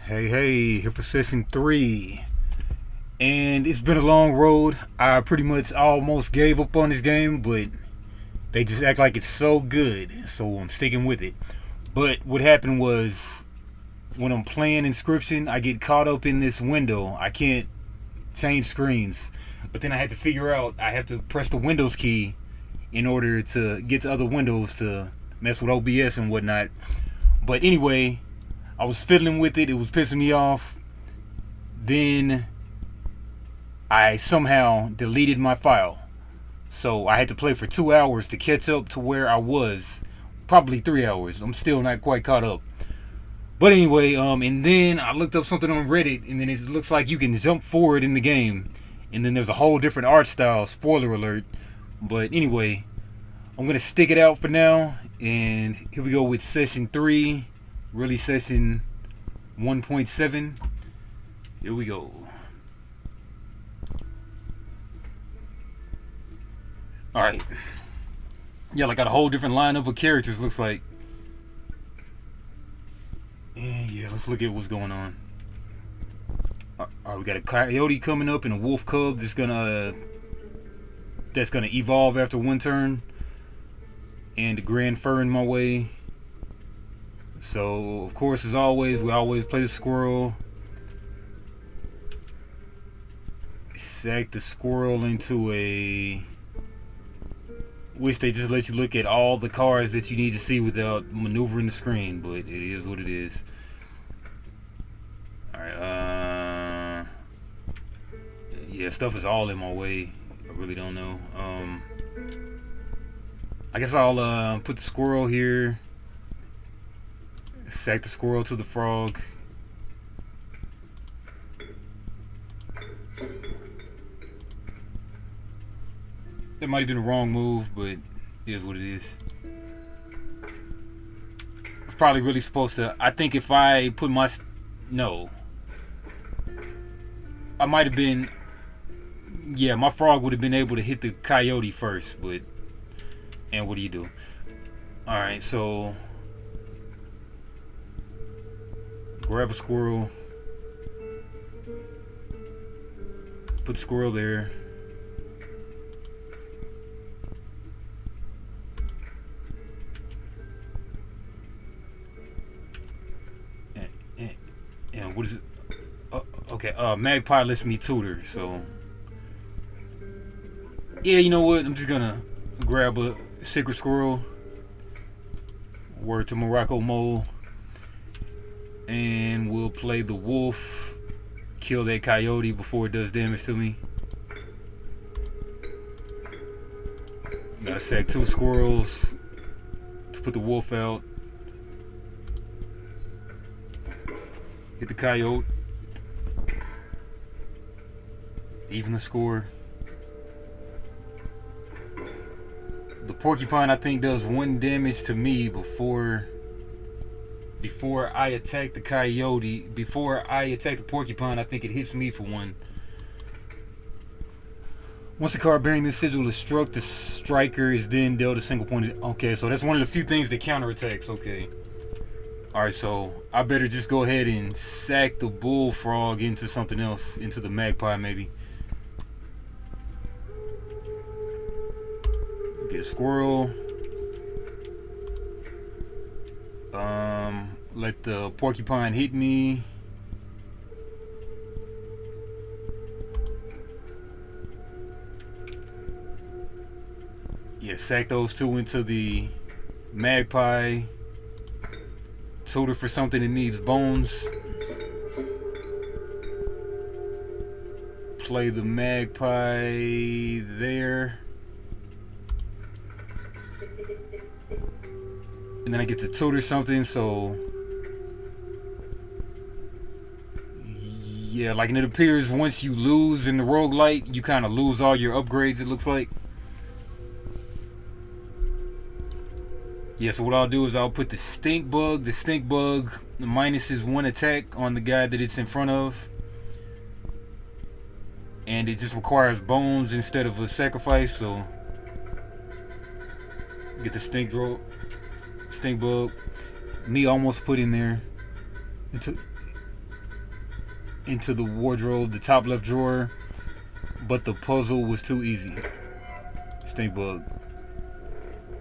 Hey, here for session 3. And it's been a long road. I pretty much almost gave up on this game, but they just act like it's so good, so I'm sticking with it. But what happened was, when I'm playing Inscryption, I get caught up in this window. I can't change screens. But then I had to figure out I have to press the Windows key in order to get to other windows to mess with OBS and whatnot. But anyway, I was fiddling with it. It was pissing me off. Then I somehow deleted my file. So I had to play for 2 hours to catch up to where I was. Probably 3 hours. I'm still not quite caught up. But anyway, and then I looked up something on Reddit, and then it looks like you can jump forward in the game. And then there's a whole different art style, spoiler alert. But anyway, I'm going to stick it out for now. And here we go with session 3. Really session 1.7. Here we go. Alright. Yeah, I got a whole different lineup of characters, looks like. And yeah, let's look at what's going on. Alright, we got a coyote coming up and a wolf cub that's gonna evolve after one turn. And the grand fur in my way. So, of course, as always, we always play the squirrel. Sack the squirrel into a... Wish they just let you look at all the cards that you need to see without maneuvering the screen, but it is what it is. Alright, yeah, stuff is all in my way. I really don't know. I guess I'll put the squirrel here. Sack the squirrel to the frog. That might have been a wrong move, but it is what it is. It's probably really supposed to... I think if I put my... No. I might have been... Yeah, my frog would have been able to hit the coyote first, but... And what do you do? Alright, so... Grab a squirrel. Put the squirrel there. And what is it? Okay, Magpie lets me tutor, so... Yeah, you know what? I'm just gonna grab a sacred squirrel. Word to Morocco Mole. And we'll play the wolf. Kill that coyote before it does damage to me. Gotta sack 2 squirrels to put the wolf out. Hit the coyote. Even the score. The porcupine, I think, does 1 damage to me before I attack the coyote. Before I attack the porcupine, I think it hits me for 1. Once a card bearing this sigil is struck, the striker is then dealt a single point. Okay, so that's one of the few things that counterattacks. Okay. Alright, so I better just go ahead and sack the bullfrog into something else. Into the magpie, maybe. Get a squirrel. Let the porcupine hit me. Yeah, sack those 2 into the magpie. Tutor for something that needs bones. Play the magpie there. And then I get to tutor something, so... Yeah, like, and it appears once you lose in the roguelite, you kind of lose all your upgrades, it looks like. Yeah, so what I'll do is I'll put the stink bug. The stink bug minuses 1 attack on the guy that it's in front of. And it just requires bones instead of a sacrifice, so... Get the stink bug. Me almost put in there. into the wardrobe, the top left drawer, but the puzzle was too easy. Stink bug.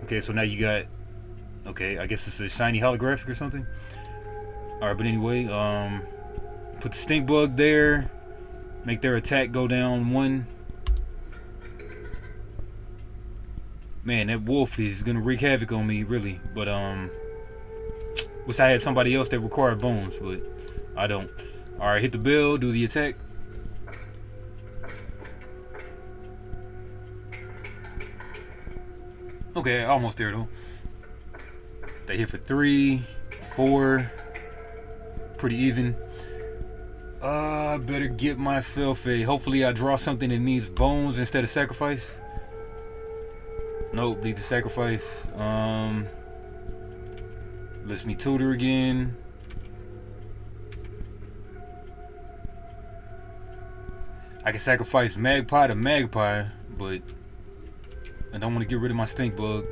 Okay, so now you got, okay, I guess it's a shiny holographic or something. Alright, but anyway, put the stink bug there, make their attack go down 1. Man, that wolf is gonna wreak havoc on me, really. But wish I had somebody else that required bones, but I don't. Alright, hit the bell, do the attack. Okay, almost there though. They hit for 3, 4. Pretty even. Better get myself a, hopefully I draw something that needs bones instead of sacrifice. Nope, need to sacrifice. Lets me tutor again. I can sacrifice magpie to magpie, but I don't want to get rid of my stink bug.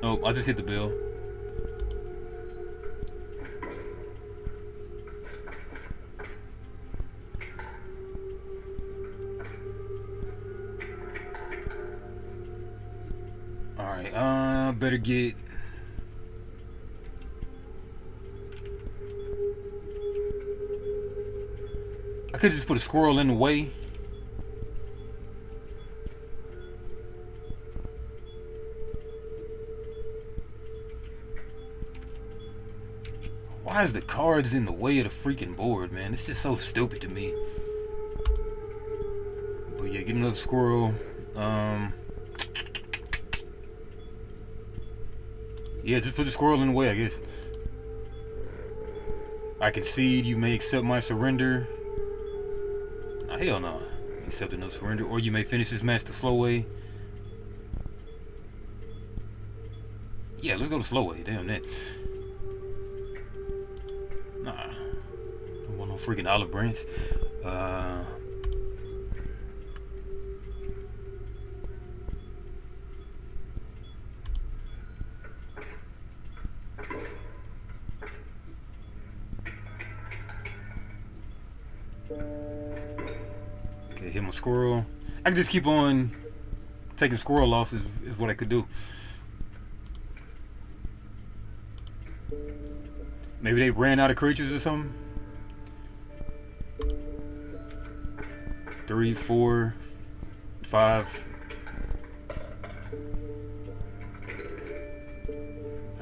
Nope, I'll just hit the bell. Alright, better get... I could just put a squirrel in the way. Why is the cards in the way of the freaking board, man? It's just so stupid to me. But yeah, get another squirrel. Yeah, just put the squirrel in the way, I guess. I concede, you may accept my surrender. Oh, hell no. Accept no surrender. Or you may finish this match the slow way. Yeah, let's go the slow way. Damn that. Nah. Don't want no freaking olive branch. Okay, hit my squirrel. I can just keep on taking squirrel losses is what I could do. Maybe they ran out of creatures or something. 3, 4, 5.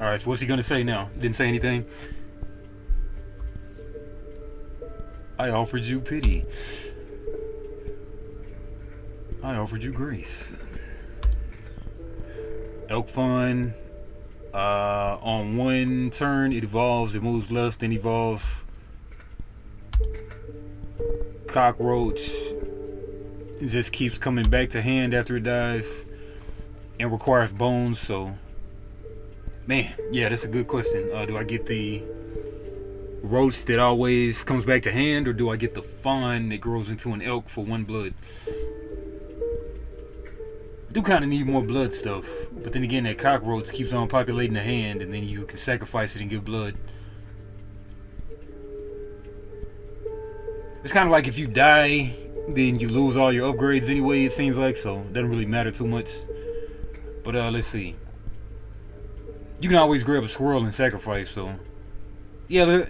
Alright, so what's he gonna say now? Didn't say anything. I offered you pity. I offered you grace. Elk Fun. On one turn, it evolves. It moves left, then evolves. Cockroach. It just keeps coming back to hand after it dies, and requires bones. So, man, yeah, that's a good question. Do I get the roach that always comes back to hand, or do I get the fawn that grows into an elk for 1 blood? I do kind of need more blood stuff, but then again, that cockroach keeps on populating the hand, and then you can sacrifice it and give blood. It's kind of like if you die, then you lose all your upgrades anyway, it seems like, so it doesn't really matter too much. But let's see. You can always grab a squirrel and sacrifice, so yeah,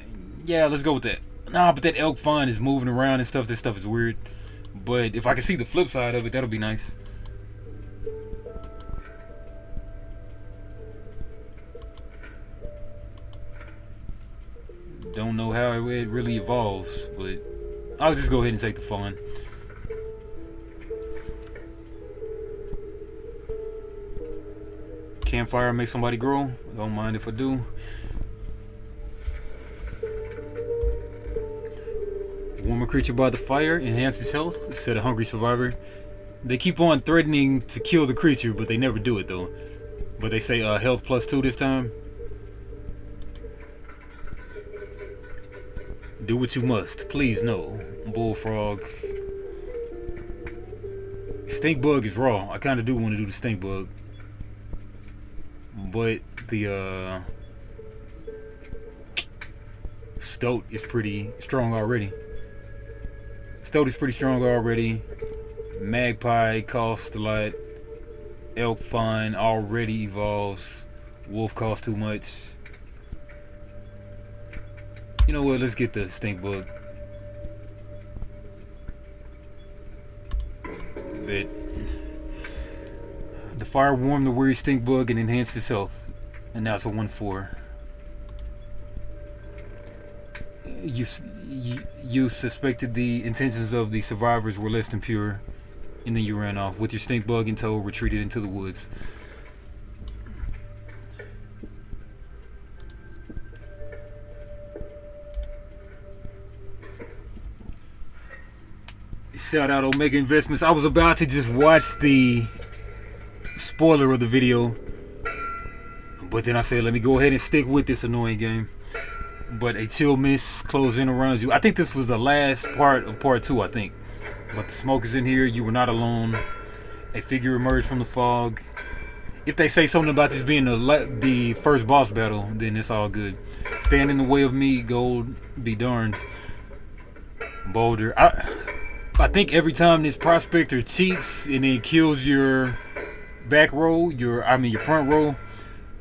let's go with that. Nah, but that elk fawn is moving around and stuff. This stuff is weird. But if I can see the flip side of it, that'll be nice. Don't know how it really evolves, but I'll just go ahead and take the fawn. Campfire make somebody grow. Don't mind if I do. Warm a creature by the fire, enhances health, set a hungry survivor. They keep on threatening to kill the creature, but they never do it though. But they say health +2 this time. Do what you must. Please no. Bullfrog. Stink bug is raw. I kind of do want to do the stink bug. But the stoat is pretty strong already. Stoat is pretty strong already. Magpie costs a lot. Elk fine already evolves. Wolf costs too much. You know what? Let's get the stink bug. But the fire warmed the weary stink bug and enhanced his health. And now it's a 1-4. You suspected the intentions of the survivors were less than pure, and then you ran off. With your stink bug in tow, retreated into the woods. Shout out Omega Investments. I was about to just watch the spoiler of the video, but then I said, let me go ahead and stick with this annoying game. But a chill mist closed in around you. I think this was the last part of part 2, I think. But the smoke is in here. You were not alone. A figure emerged from the fog. If they say something about this being the first boss battle, then it's all good. Stand in the way of me, gold, be darned. Boulder. I think every time this prospector cheats and then kills your back row, your front row.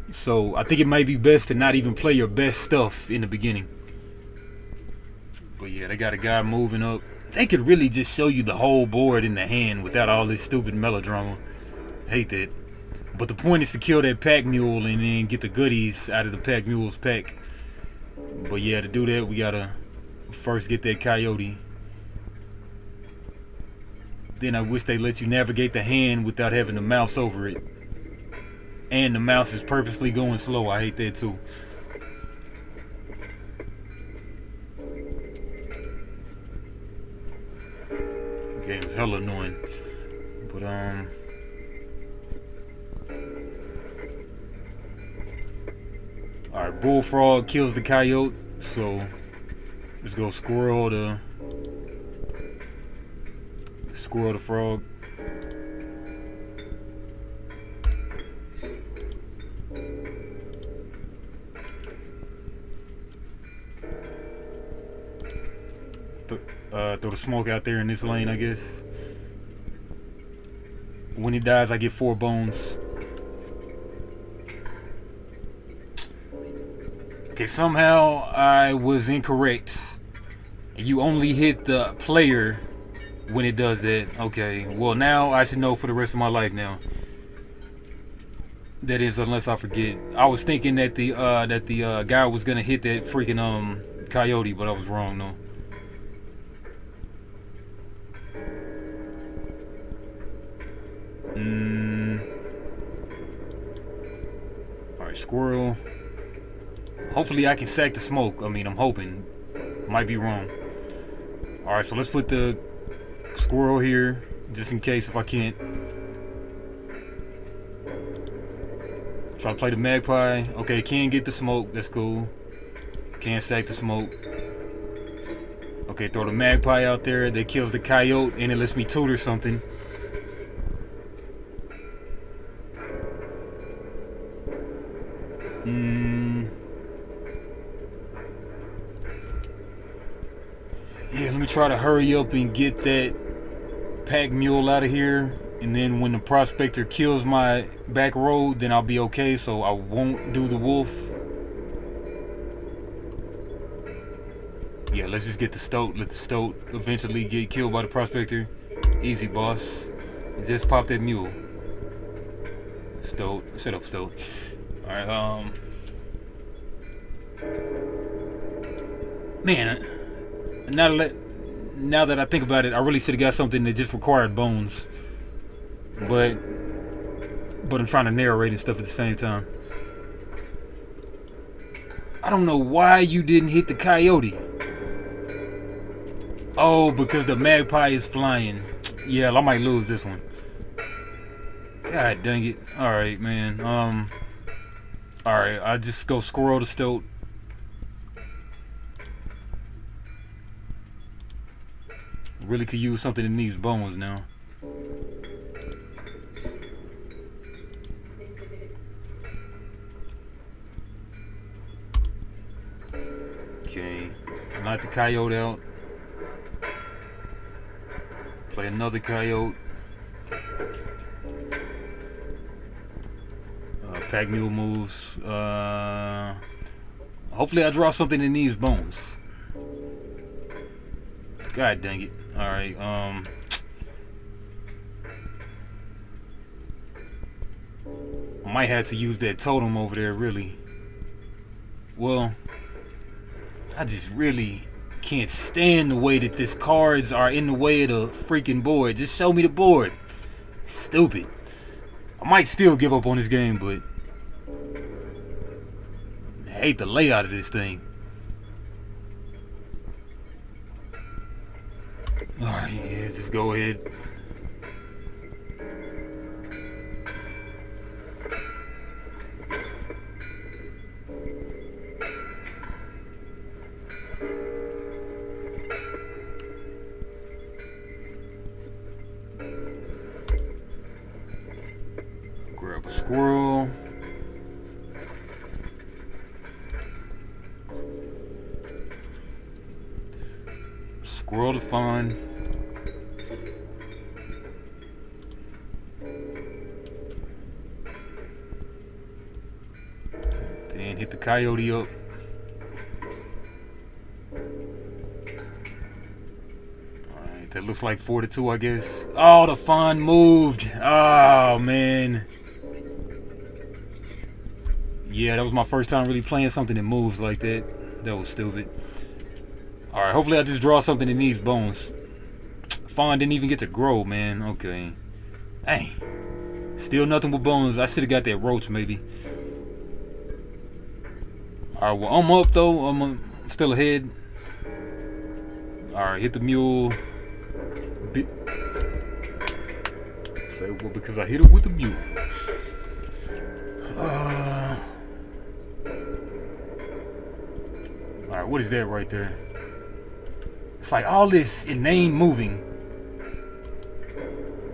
So I think it might be best to not even play your best stuff in the beginning. But yeah, they got a guy moving up. They could really just show you the whole board in the hand without all this stupid melodrama. Hate that. But the point is to kill that pack mule and then get the goodies out of the pack mule's pack. But yeah, to do that, we gotta first get that coyote. Then I wish they let you navigate the hand without having to mouse over it. And the mouse is purposely going slow. I hate that too. Okay, it's hella annoying. But alright, bullfrog kills the coyote. So let's go squirrel the frog. Throw the smoke out there in this lane, I guess. When he dies, I get 4 bones. Okay, somehow I was incorrect. You only hit the player when it does that. Okay, well now I should know for the rest of my life now. That is, unless I forget. I was thinking that the guy was gonna hit that freaking coyote, but I was wrong though. Alright, squirrel. Hopefully I can sack the smoke. I mean, I'm hoping. Might be wrong. Alright, so let's put the squirrel here, just in case if I can't. Try to play the magpie. Okay, can't get the smoke. That's cool. Can't sack the smoke. Okay, throw the magpie out there. That kills the coyote, and it lets me tutor something. Yeah, let me try to hurry up and get that pack mule out of here. And then when the prospector kills my back row, then I'll be okay. So I won't do the wolf. Yeah, let's just get the stoat. Let the stoat eventually get killed by the prospector. Easy, boss. Just pop that mule. Stoat. Shut up, stoat. Alright, man, now that I think about it, I really should have got something that just required bones. But I'm trying to narrate and stuff at the same time. I don't know why you didn't hit the coyote. Oh, because the magpie is flying. Yeah, I might lose this one. God dang it. Alright, man. Alright, I'll just go squirrel the stoat. Really could use something in these bones now. Okay, knock the coyote out. Play another coyote. Pack mule moves. Hopefully I draw something in these bones. God dang it. Alright, I might have to use that totem over there, really. Well, I just really can't stand the way that these cards are in the way of the freaking board. Just show me the board. Stupid. I might still give up on this game, but I hate the layout of this thing. Alright, yeah, just go ahead. Grab a squirrel. Squirrel to find. Then hit the coyote up. Alright, that looks like 4-2, I guess. Oh, the fawn moved. Oh, man. Yeah, that was my first time really playing something that moves like that. That was stupid. Alright, hopefully I just draw something in these bones. Fawn didn't even get to grow, man. Okay. Dang. Still nothing but bones. I should have got that roach, maybe. Alright, well, I'm up, though. I'm still ahead. Alright, hit the mule. Say, well, because I hit it with the mule. Alright, what is that right there? It's like all this inane moving.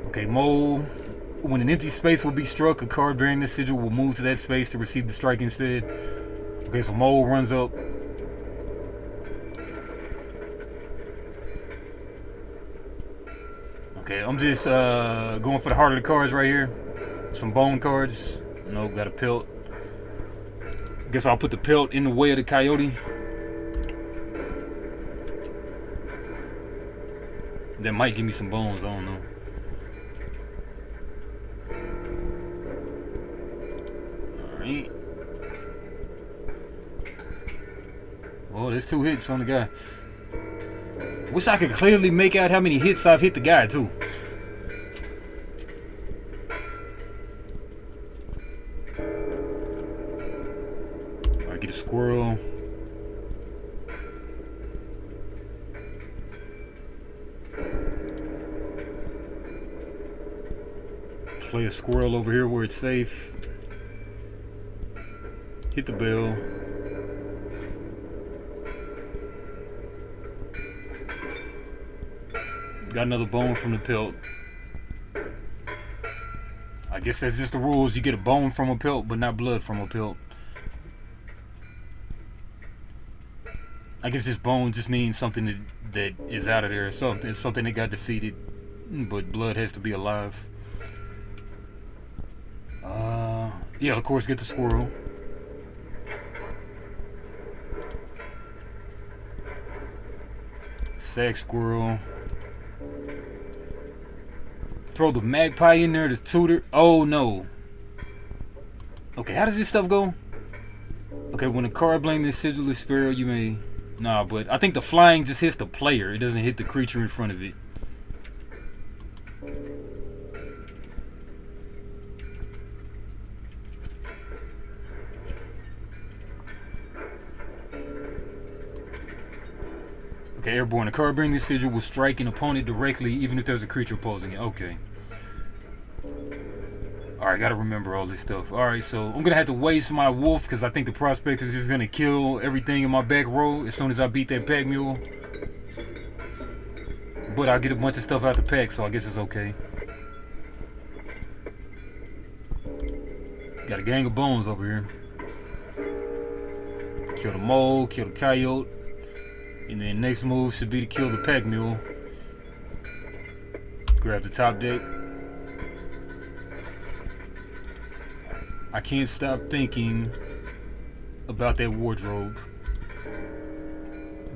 Okay, mole. When an empty space will be struck, a card bearing this sigil will move to that space to receive the strike instead. Okay, so mole runs up. Okay, I'm just going for the heart of the cards right here. Some bone cards. Nope, got a pelt. Guess I'll put the pelt in the way of the coyote. That might give me some bones, I don't know. Alright. Oh, there's 2 hits on the guy. Wish I could clearly make out how many hits I've hit the guy, too. Alright, get a squirrel. Play a squirrel over here where it's safe. Hit the bell. Got another bone from the pelt. I guess that's just the rules. You get a bone from a pelt, but not blood from a pelt. I guess this bone just means something that is out of there. It's something that got defeated, but blood has to be alive. Yeah, of course, get the squirrel. Sack squirrel. Throw the magpie in there to tutor. Oh no. Okay, how does this stuff go? Okay, when a card blames this sigilless sparrow, you may. Nah, but I think the flying just hits the player. It doesn't hit the creature in front of it. Okay, airborne. A card bearing this sigil will strike an opponent directly, even if there's a creature opposing it. Okay. Alright, gotta remember all this stuff. Alright, so I'm gonna have to waste my wolf because I think the prospect is just gonna kill everything in my back row as soon as I beat that pack mule. But I'll get a bunch of stuff out the pack, so I guess it's okay. Got a gang of bones over here. Kill the mole, kill the coyote. And then next move should be to kill the pack mule. Grab the top deck. I can't stop thinking about that wardrobe.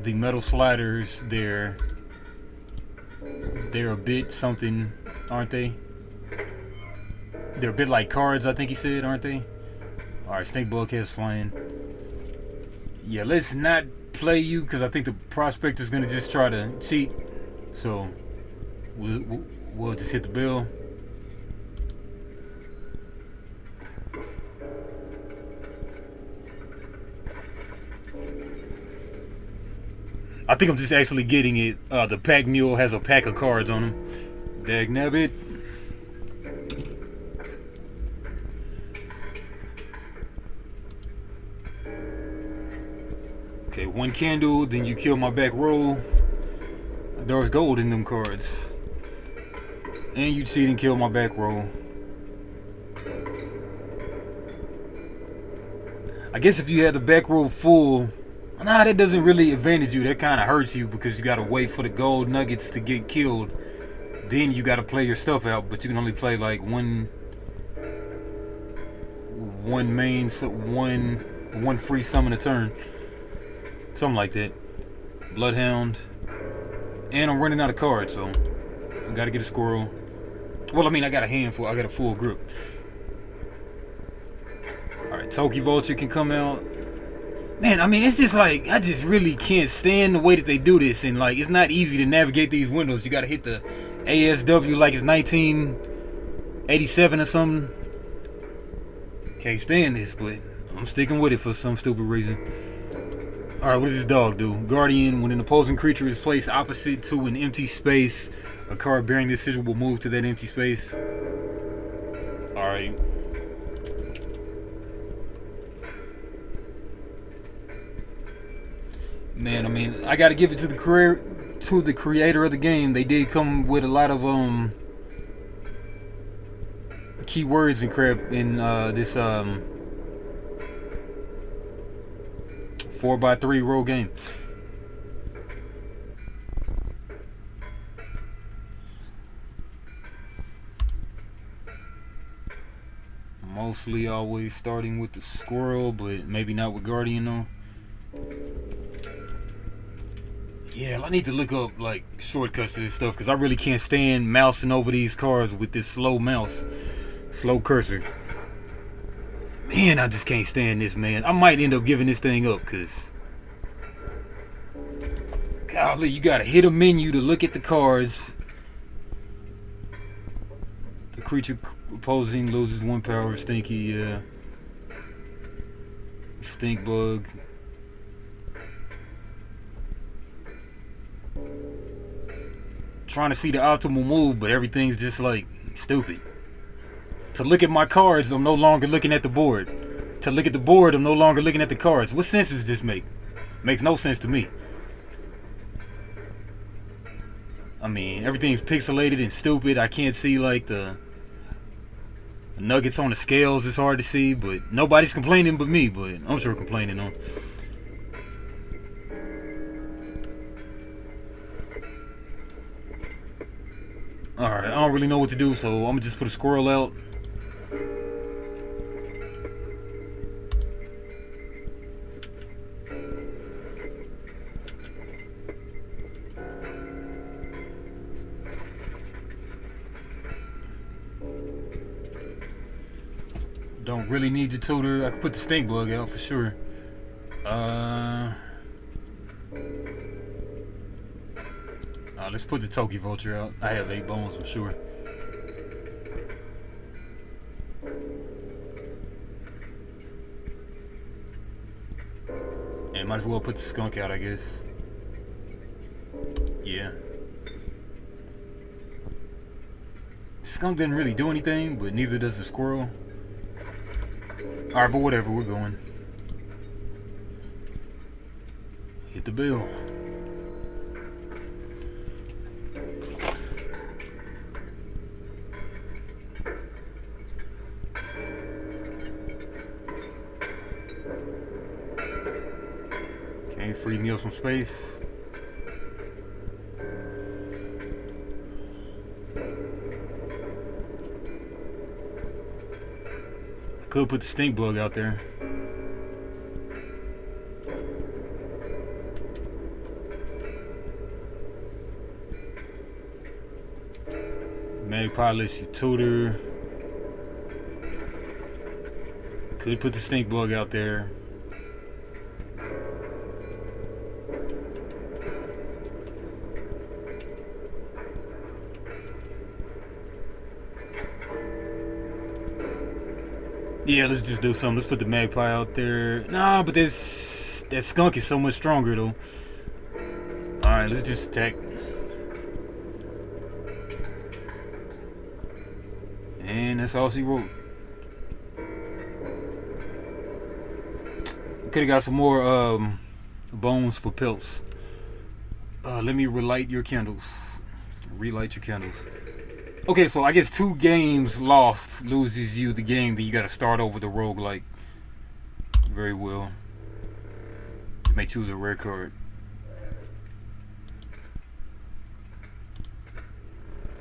The metal sliders, they're a bit something, aren't they? They're a bit like cards, I think he said, aren't they? Alright, snake bug head's flying. Yeah, let's not play you, because I think the prospector's going to just try to cheat. So, we'll just hit the bell. I think I'm just actually getting it. The pack mule has a pack of cards on him. Dagnabbit. Okay, one candle, then you kill my back row. There was gold in them cards. And you cheat and kill my back row. I guess if you had the back row full, nah, that doesn't really advantage you. That kind of hurts you because you got to wait for the gold nuggets to get killed. Then you got to play your stuff out, but you can only play like one free summon a turn. Something like that. Bloodhound. And I'm running out of cards, so I got to get a squirrel. Well, I mean, I got a handful. I got a full grip. Alright, Toki Vulture can come out. Man, I mean, it's just like, I just really can't stand the way that they do this. And like, it's not easy to navigate these windows. You got to hit the ASW like it's 1987 or something. Can't stand this, but I'm sticking with it for some stupid reason. Alright, what does this dog do? Guardian, when an opposing creature is placed opposite to an empty space, a card bearing this sigil will move to that empty space. Alright. Man, I mean, I gotta give it to the creator of the game. They did come with a lot of keywords and crap in this 4x3 roll game. Mostly always starting with the squirrel, but maybe not with Guardian though. Yeah, I need to look up like shortcuts to this stuff because I really can't stand mousing over these cards with this slow mouse, slow cursor. Man, I just can't stand this, man. I might end up giving this thing up because, golly, you gotta hit a menu to look at the cards. The creature opposing loses 1 power. Stinky, stink bug. Trying to see the optimal move, but everything's just like stupid. To look at my cards, I'm no longer looking at the board. To look at the board, I'm no longer looking at the cards. What sense does this make? Makes no sense to me. I mean, everything's pixelated and stupid. I can't see like the nuggets on the scales. It's hard to see, but nobody's complaining but me, but I'm sure complaining on. Alright, I don't really know what to do, so I'm gonna just put a squirrel out. Don't really need the tutor. I can put the stink bug out for sure. Let's put the Toki Vulture out. I have 8 bones for sure. And might as well put the skunk out, I guess. Yeah. Skunk doesn't really do anything, but neither does the squirrel. Alright, but whatever, we're going. Hit the bell. Okay, free meals from space. Could put the stink bug out there. Magpie lets you tutor. Could put the stink bug out there. Yeah, let's just do something. Let's put the magpie out there. Nah, but that skunk is so much stronger though. Alright, let's just attack. And that's all she wrote. Could have got some more bones for pelts. Let me relight your candles. Relight your candles. Okay, so I guess 2 games lost loses you the game. Then you got to start over the roguelike. Very well. You may choose a rare card.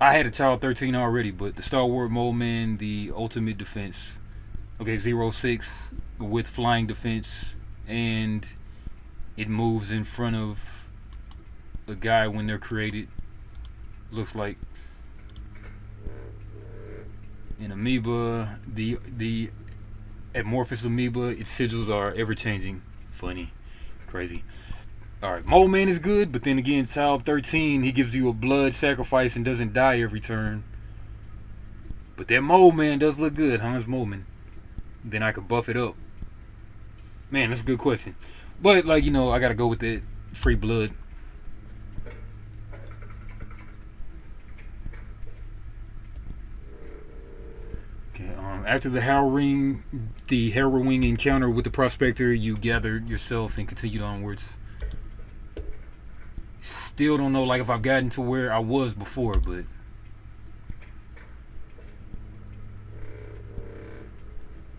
I had a Child 13 already, but the Stalwart Moleman, the Ultimate Defense. Okay, 0-6 with flying defense, and it moves in front of a guy when they're created. Looks like an amoeba. The amorphous amoeba. Its sigils are ever changing. Funny, crazy. Alright, Mole Man is good, but then again, Child 13, he gives you a blood sacrifice and doesn't die every turn. But that Mole Man does look good, huh? It's Mole Man. Then I could buff it up. Man, that's a good question. But, like, you know, I gotta go with that free blood. Okay, after the harrowing encounter with the Prospector, you gathered yourself and continued onwards. Still don't know like if I've gotten to where I was before, but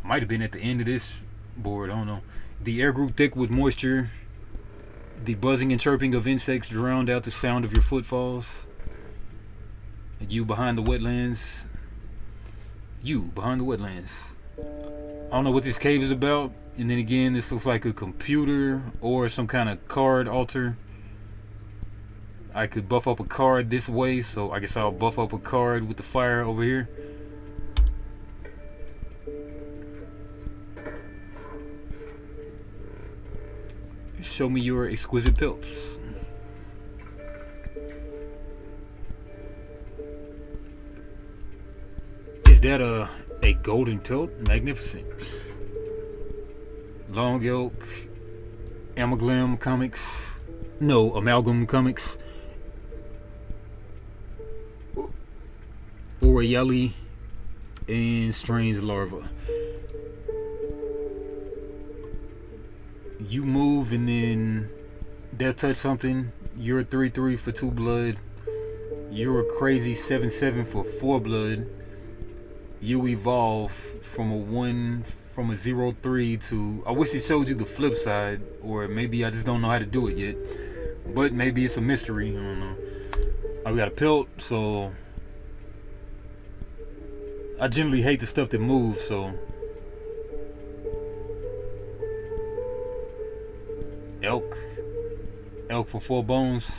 might have been at the end of this board. I don't know. The air grew thick with moisture. The buzzing and chirping of insects drowned out the sound of your footfalls. And you behind the wetlands. You behind the wetlands. I don't know what this cave is about. And then again, this looks like a computer or some kind of card altar. I could buff up a card this way, so I guess I'll buff up a card with the fire over here. Show me your exquisite pelts. Is that a golden pelt? Magnificent. Long Elk, Amalgam Comics. No, Amalgam Comics. Orayeli and Strange Larva. You move and then they'll touch something. You're a 3/3 for 2 blood. You're a crazy 7/7 for 4 blood. You evolve from a 0/3 to. I wish it showed you the flip side, or maybe I just don't know how to do it yet. But maybe it's a mystery. I don't know. I've got a pelt, so I generally hate the stuff that moves, so Elk for 4 bones.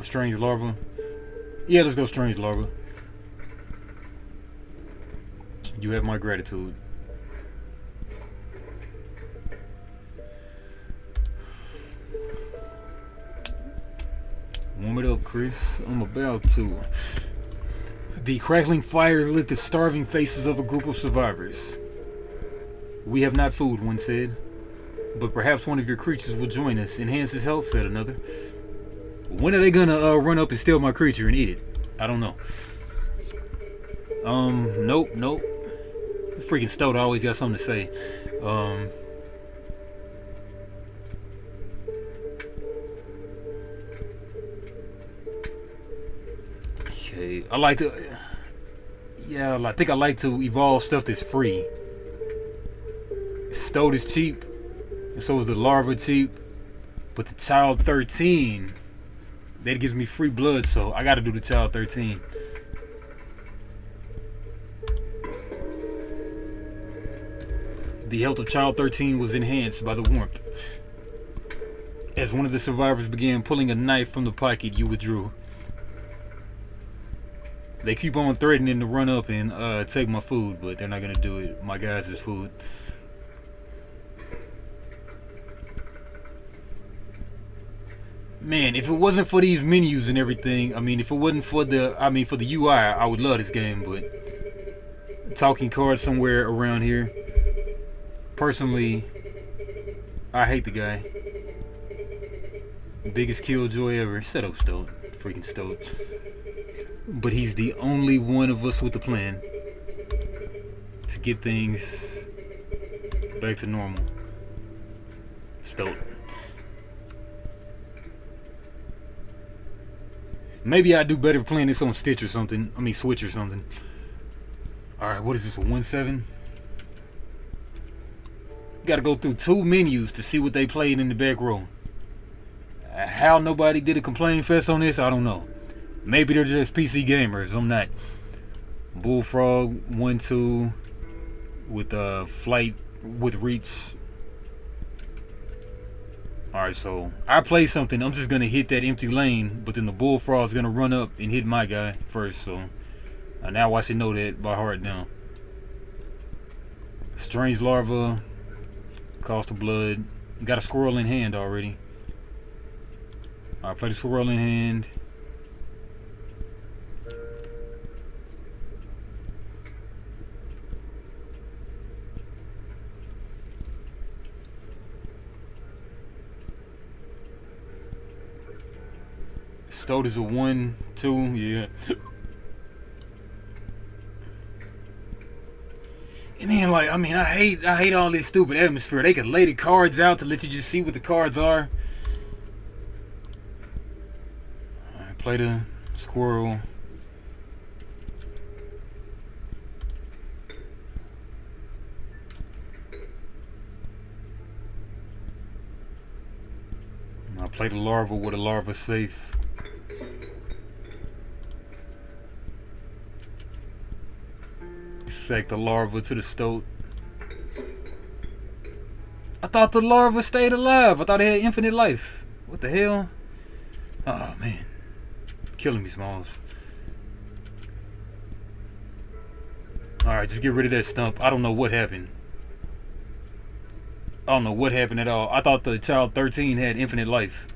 A Strange Larva. Yeah, let's go Strange Larva. You have my gratitude. Warm it up, Chris. I'm about to. The crackling fire lit the starving faces of a group of survivors. We have not food, one said. But perhaps one of your creatures will join us. Enhance his health, said another. When are they gonna run up and steal my creature and eat it? I don't know. Nope. Freaking Stoat always got something to say. Okay, I like to. Yeah, I think I like to evolve stuff that's free. Stoat is cheap, and so is the larva cheap. But the Child 13, that gives me free blood, so I gotta do the Child 13. The health of Child 13 was enhanced by the warmth. As one of the survivors began pulling a knife from the pocket, you withdrew. They keep on threatening to run up and take my food, but they're not gonna do it. My guys' food. Man, if it wasn't for these menus and everything, I mean, if it wasn't for for the UI, I would love this game, but talking cards somewhere around here. Personally, I hate the guy. Biggest killjoy ever. Shut up, Stoat. Freaking Stoat. But he's the only one of us with a plan to get things back to normal. Stoat. Maybe I'd do better playing this on Stitch or something. I mean, Switch or something. Alright, what is this, a 1-7? Gotta go through 2 menus to see what they played in the back row. How nobody did a complaint fest on this, I don't know. Maybe they're just PC gamers, I'm not. Bullfrog 1-2 with flight with reach. Alright, so I play something, I'm just gonna hit that empty lane, but then the Bullfrog's gonna run up and hit my guy first, so now I should know that by heart now. Strange larva, cost of blood. Got a squirrel in hand already. Alright, play the squirrel in hand. Stoat is a 1-2, yeah. And then, like, I mean, I hate all this stupid atmosphere. They could lay the cards out to let you just see what the cards are. Alright, play the squirrel. I play the larva with a larva safe. Sack the larva to the Stoat. I thought the larva stayed alive. I thought it had infinite life. What the hell? Oh man. Killing me, Smalls. Alright, just get rid of that stump. I don't know what happened. I don't know what happened at all. I thought the Child 13 had infinite life.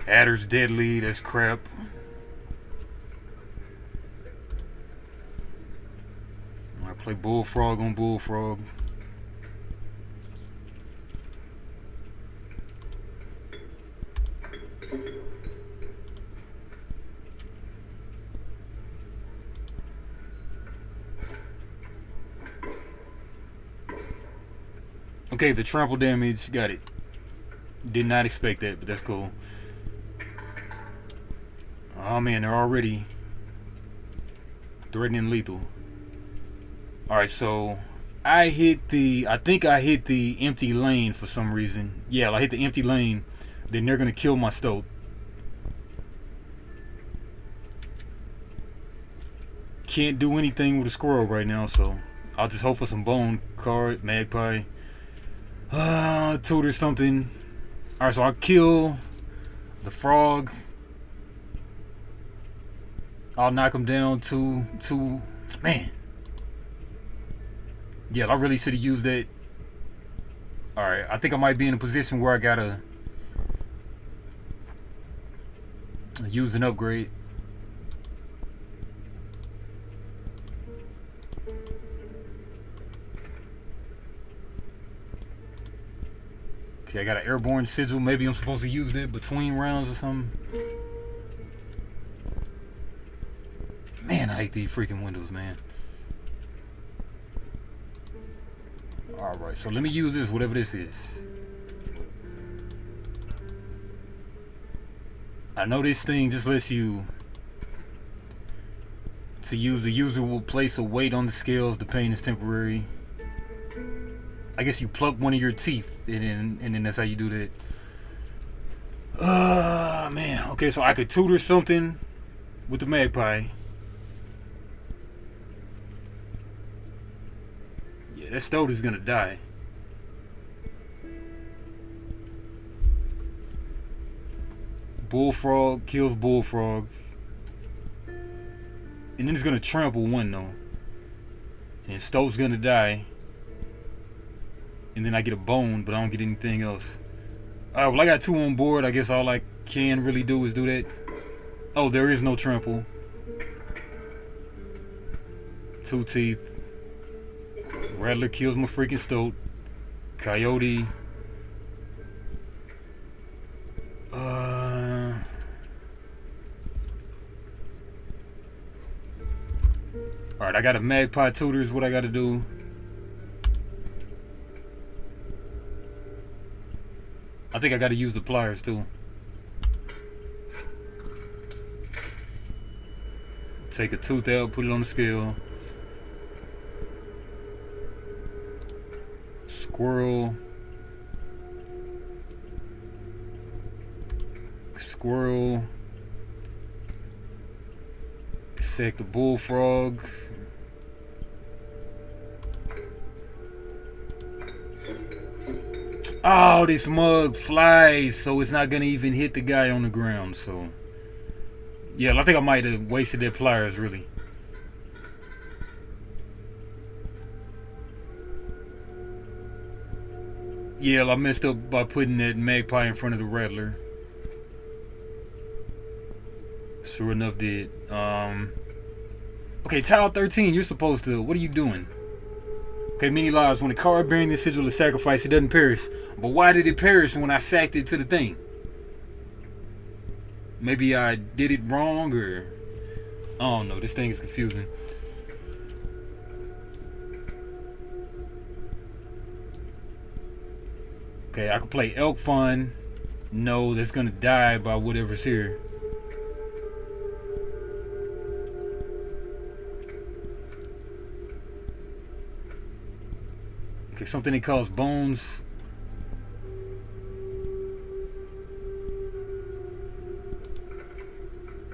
Adder's deadly, that's crap. I play Bullfrog on Bullfrog. Okay, the trample damage, got it. Did not expect that, but that's cool. Oh man, they're already threatening lethal. Alright, so I think I hit the empty lane for some reason. Yeah, I hit the empty lane. Then they're gonna kill my Stoat. Can't do anything with a squirrel right now, so I'll just hope for some bone card, magpie. Tutor something. Alright, so I'll kill the frog. I'll knock him down to man. Yeah, I really should have used that. Alright, I think I might be in a position where I gotta use an upgrade. Okay, I got an airborne sigil. Maybe I'm supposed to use that between rounds or something. Man, I hate these freaking windows, man. Alright, so let me use this, whatever this is. I know this thing just lets you to use the user will place a weight on the scales. The pain is temporary. I guess you pluck one of your teeth and then that's how you do that. Man. Okay, so I could tutor something. with the magpie. Yeah, that stoat is gonna die. Bullfrog kills bullfrog. And then it's gonna trample one though. And stoat's gonna die. And then I get a bone, but I don't get anything else. Alright, well I got 2 on board. I guess all I can really do is do that. Oh, there is no trample. 2 teeth. Rattler kills my freaking stoat. Coyote. Alright, I got a magpie tutors. What I gotta do? I think I gotta use the pliers too. Take a tooth out, put it on the scale. Squirrel. Squirrel. Sack the bullfrog. Oh, this mug flies, so it's not gonna even hit the guy on the ground. So, yeah, I think I might have wasted their pliers, really. Yeah, I messed up by putting that magpie in front of the rattler. Sure enough, did. Okay, tile 13, you're supposed to. What are you doing? Okay, many lives. When a card bearing the sigil is sacrificed, it doesn't perish. But why did it perish when I sacked it to the thing? Maybe I did it wrong, or I don't know. This thing is confusing. Okay, I could play Elk Fun. No, that's gonna die by whatever's here. Okay, something that calls bones.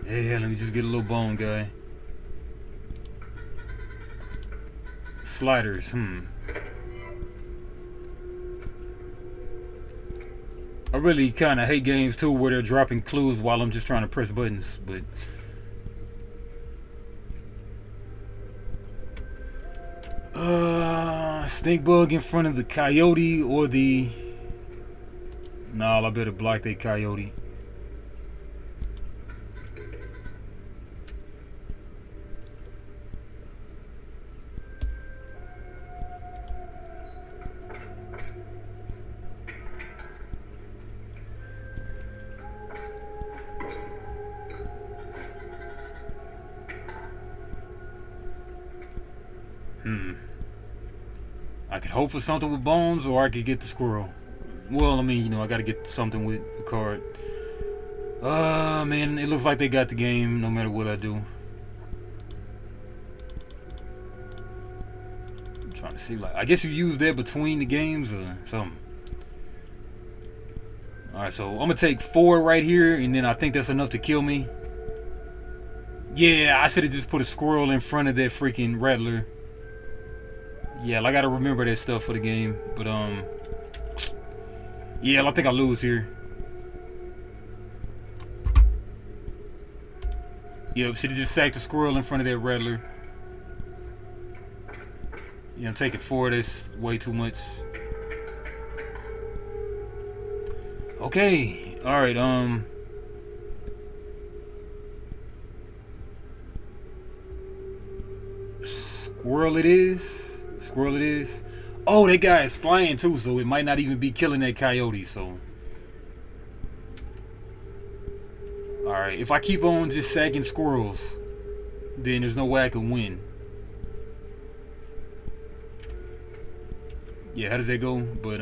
Yeah, let me just get a little bone guy. Sliders, I really kind of hate games too where they're dropping clues while I'm just trying to press buttons, but stink bug in front of the coyote or the... Nah, I better block that coyote. I could hope for something with bones, or I could get the squirrel. Well, I mean, you know, I gotta get something with a card. Man, it looks like they got the game no matter what I do. I'm trying to see, like, I guess you use that between the games or something. Alright, so I'm gonna take 4 right here, and then I think that's enough to kill me. Yeah, I should have just put a squirrel in front of that freaking rattler. Yeah, I gotta remember that stuff for the game. But, yeah, I think I lose here. Yep, should've just sacked the squirrel in front of that rattler. Yeah, I'm taking 4. That's way too much. Okay, alright, Squirrel it is. Squirrel it is. Oh, that guy is flying too, so it might not even be killing that coyote, so. Alright, if I keep on just sacking squirrels, then there's no way I can win. Yeah, how does that go? But,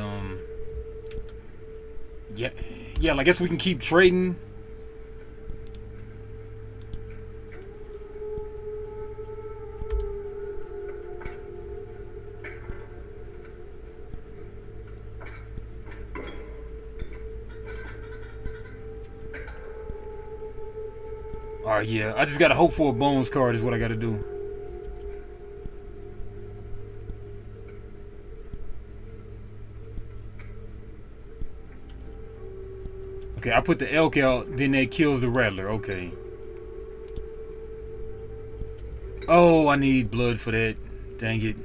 yeah, I guess we can keep trading. Alright, yeah. I just gotta hope for a bones card is what I gotta do. Okay, I put the elk out, then that kills the rattler. Okay. Oh, I need blood for that. Dang it.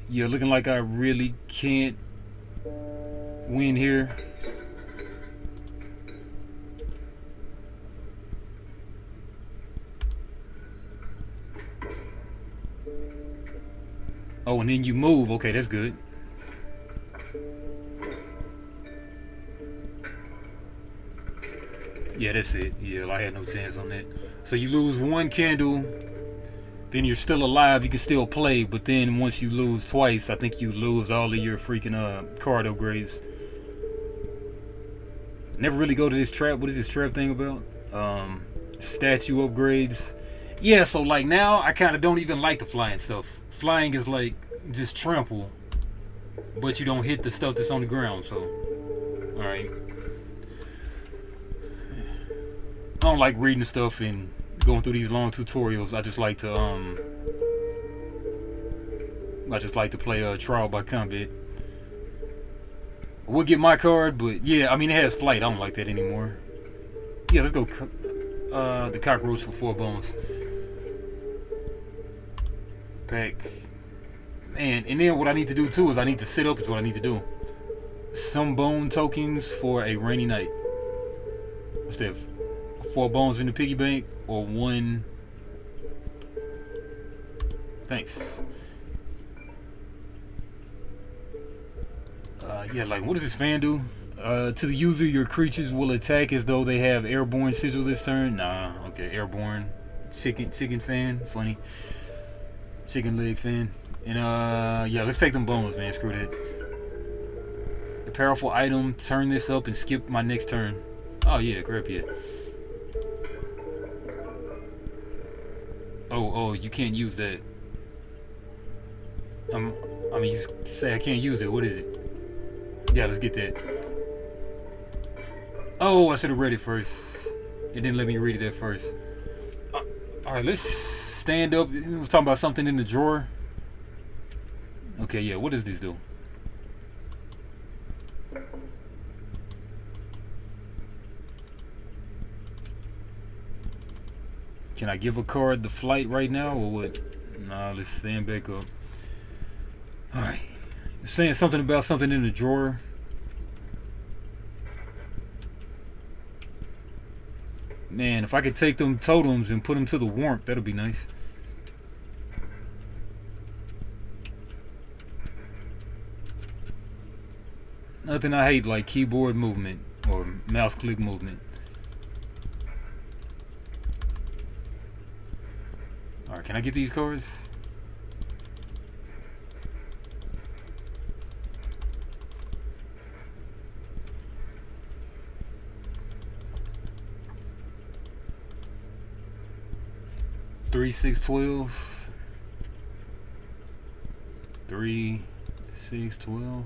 Yeah, looking like I really can't win here. Oh, and then you move. Okay, that's good. Yeah, that's it. Yeah, I had no chance on that. So you lose one candle, then you're still alive. You can still play, but then once you lose twice, I think you lose all of your freaking card upgrades. Never really go to this trap. What is this trap thing about? Statue upgrades. Yeah, so like now I kind of don't even like the flying stuff. Flying is like just trample, but you don't hit the stuff that's on the ground. So, all right. I don't like reading stuff and going through these long tutorials. I just like to play trial by combat. I would get my card, but yeah, I mean it has flight. I don't like that anymore. Yeah, let's go. The cockroach for 4 bones. Pack. Man, and then what I need to do too is I need to sit up. Is what I need to do. Some bone tokens for a rainy night. What's that? 4 bones in the piggy bank or 1. Thanks. Yeah, like what does this fan do? To the user, your creatures will attack as though they have airborne sigil this turn. Nah, okay, airborne. Chicken fan, funny. Chicken leg fan. And yeah, let's take them bones, man. Screw that. A powerful item. Turn this up and skip my next turn. Oh yeah, crap yeah. Oh, you can't use that. I mean, you say I can't use it. What is it? Yeah, let's get that. Oh, I should have read it first. It didn't let me read it at first. Alright, let's stand up. We're talking about something in the drawer. Okay, yeah, what does this do? Can I give a card the flight right now or what? Nah, let's stand back up. Alright. Saying something about something in the drawer. Man, if I could take them totems and put them to the warmth, that'll be nice. Nothing I hate like keyboard movement or mouse click movement. Alright, can I get these cards? Three, 6, 12. 3, 6, 12.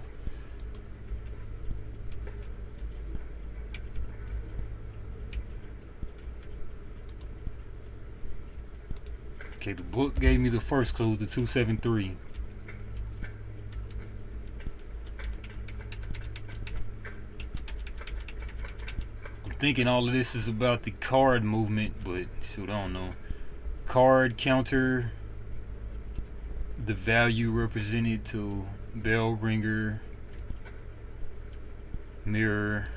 Okay, the book gave me the first clue, the 273. I'm thinking all of this is about the card movement, but shoot, I don't know. Card counter, the value represented to bell ringer, mirror.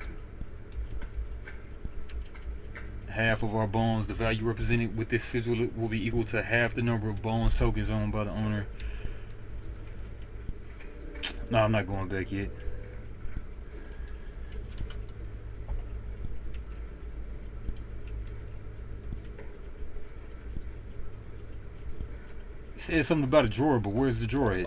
Half of our bones, the value represented with this sigil will be equal to half the number of bones tokens owned by the owner. No, I'm not going back yet. It said something about a drawer, but where's the drawer at?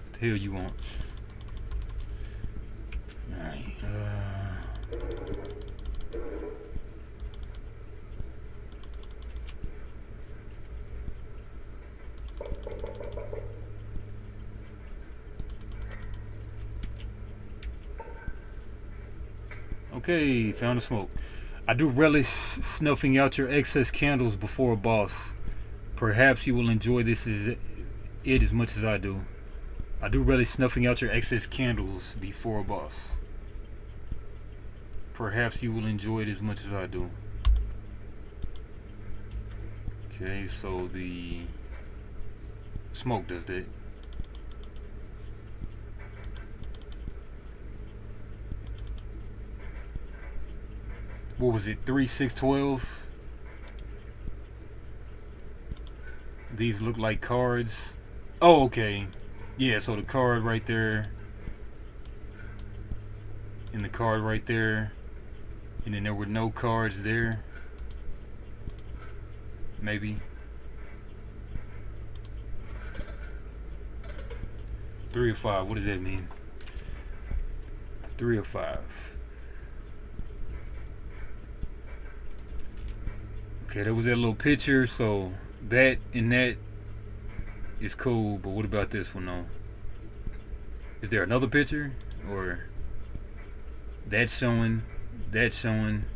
What the hell you want? Alright, Okay, found the smoke. I do relish snuffing out your excess candles before a boss. Perhaps you will enjoy this as much as I do. I do relish snuffing out your excess candles before a boss. Perhaps you will enjoy it as much as I do. Okay, so the smoke does that. What was it? 3, 6, 12. These look like cards. Oh, okay. Yeah, so the card right there. And the card right there. And then there were no cards there. Maybe. 3 or 5. What does that mean? 3 or 5. Okay, there was that little picture, so that and that is cool, but what about this one though? Is there another picture? Or that's showing, that's showing,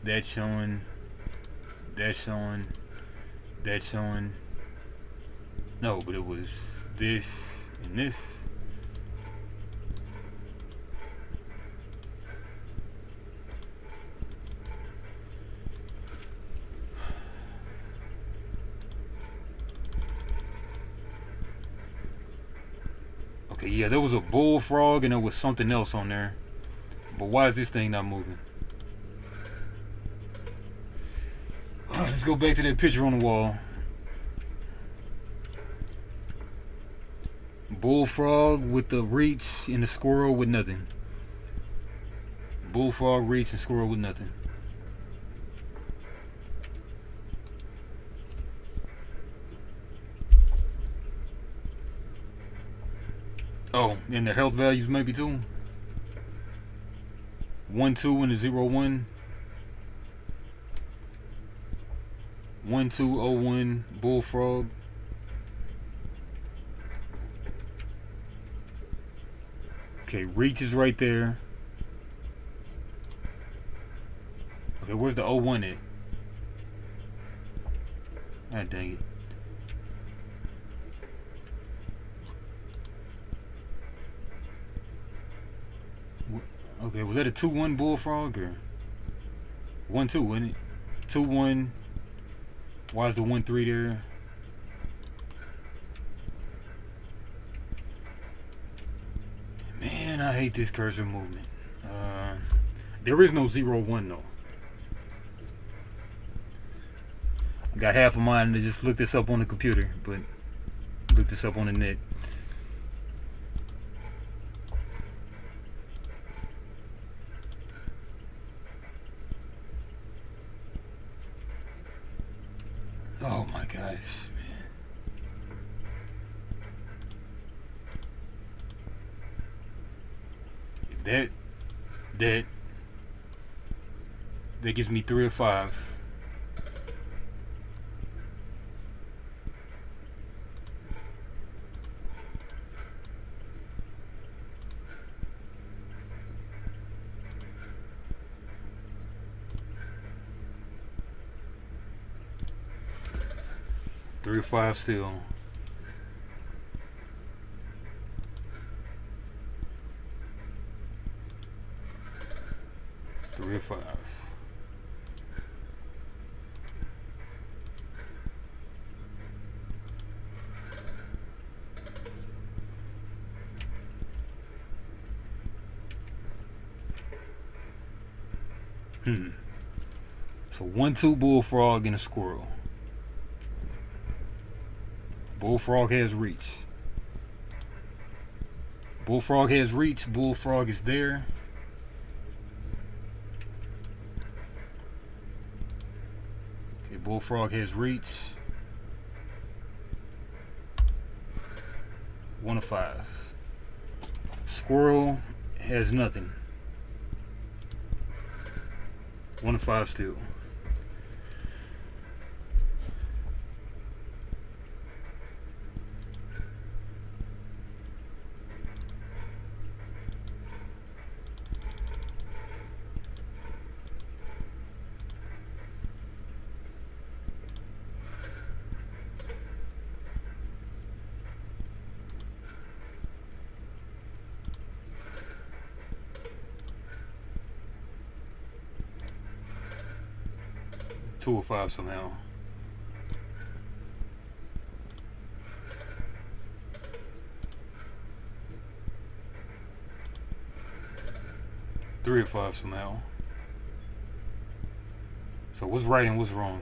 that's showing, that's showing, that's showing. No, but it was this and this. Okay, yeah, there was a bullfrog and there was something else on there. But why is this thing not moving? Alright, let's go back to that picture on the wall. Bullfrog with the reach and the squirrel with nothing. Bullfrog, reach, and squirrel with nothing. Oh, and the health values maybe too. 1, 2 and a 0, 1. 1, 2, 0, 1, bullfrog. Okay, reach is right there. Okay, where's the 0, 1 at? God dang it. Okay, was that a 2-1 bullfrog or 1-2, wasn't it? 2-1. Why is the 1-3 there? Man, I hate this cursor movement. There is no 0-1 though. I got half of mine to just look this up on the computer, but look this up on the net. Oh my gosh, man. That gives me 3 or 5. Three or 5 still. Three or 5. So 1-2 bullfrog and a squirrel. Bullfrog has reach. Bullfrog has reach. Bullfrog is there. Okay, bullfrog has reach. 1 of 5. Squirrel has nothing. 1 of 5 still. Two or five somehow. Three or five somehow. So what's right and what's wrong?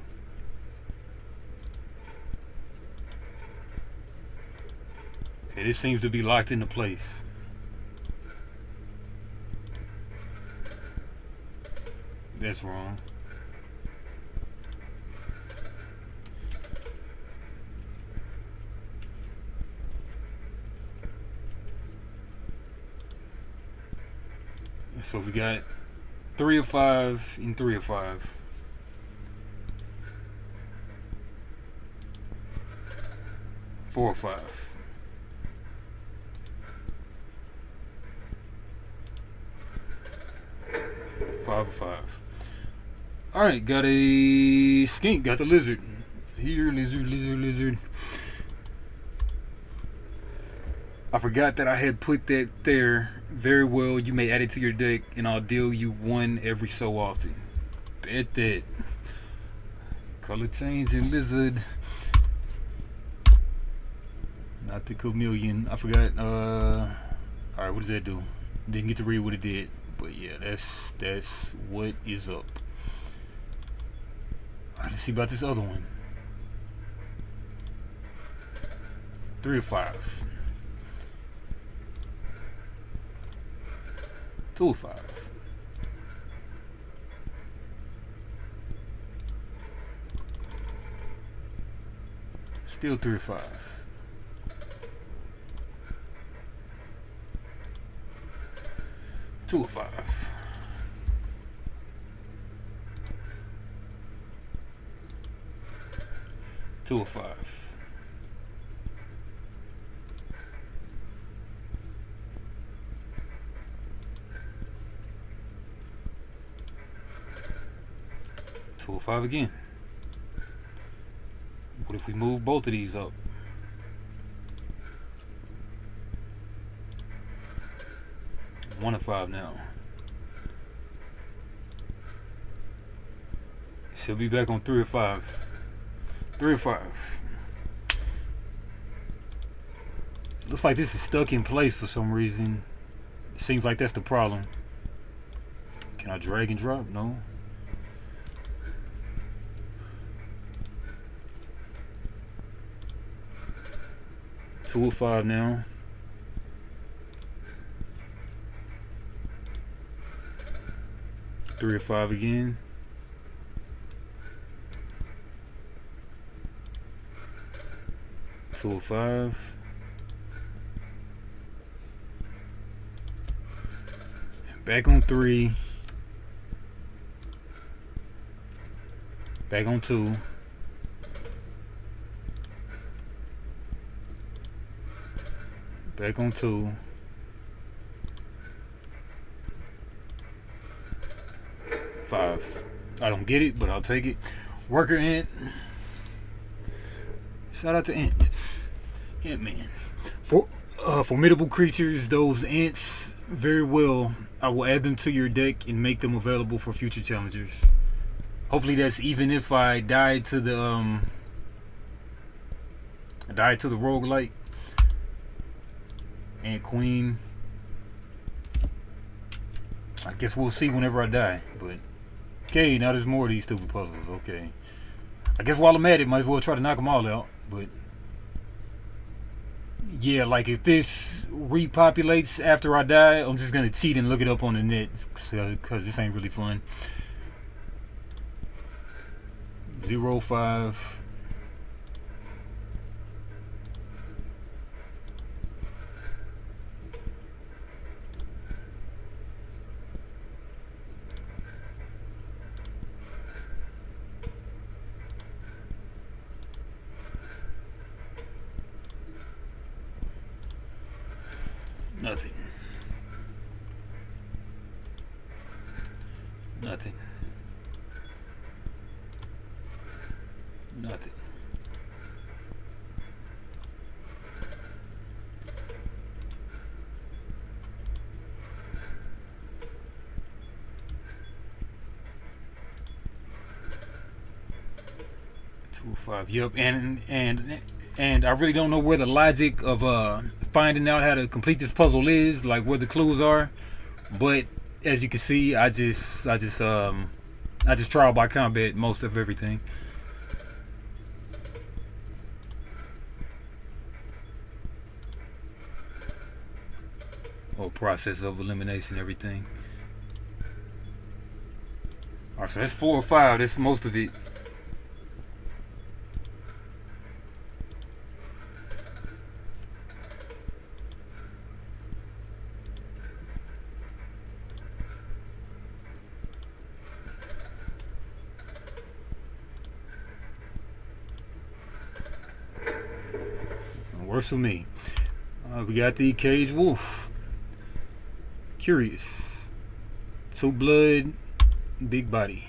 Okay, this seems to be locked into place. That's wrong. So we got 3 of 5 and 3 of 5. Four or five. Five or five. Alright, got a skink, got the lizard. Here, lizard. I forgot that I had put that there. Very well, you may add it to your deck and I'll deal you 1 every so often. Bet that. Color change and lizard. Not the chameleon. I forgot. Alright, what does that do? Didn't get to read what it did. But yeah, that's what is up. Alright, let's see about this other one. 3 of 5. 2 of 5. Still 3 of 5. 2 of 5. 2 of 5. 2 of 5 again. What if we move both of these up? One of 5 now. She'll be back on 3 of 5. 3 of 5. Looks like this is stuck in place for some reason. Seems like that's the problem. Can I drag and drop? No. Two of 5 now. Three of 5 again. Two of 5. Back on 3. Back on 2. Back on 2. Five. I don't get it, but I'll take it. Worker ant. Shout out to Ant. Ant-Man. Formidable creatures, those ants, very well. I will add them to your deck and make them available for future challengers. Hopefully that's even if I die to the roguelite. Ant Queen. I guess we'll see whenever I die, but okay, now there's more of these stupid puzzles. Okay, I guess while I'm at it, might as well try to knock them all out. But yeah, like if this repopulates after I die, I'm just gonna cheat and look it up on the net because this ain't really fun. 0, 5. Nothing. Nothing. Nothing. Five. Yep. And I really don't know where the logic of finding out how to complete this puzzle is, like where the clues are. But as you can see, I just trial by combat most of everything. Or process of elimination, everything. Alright, so that's 4 or 5. That's most of it. Worse for me. We got the cage wolf. Curious. 2 blood, big body.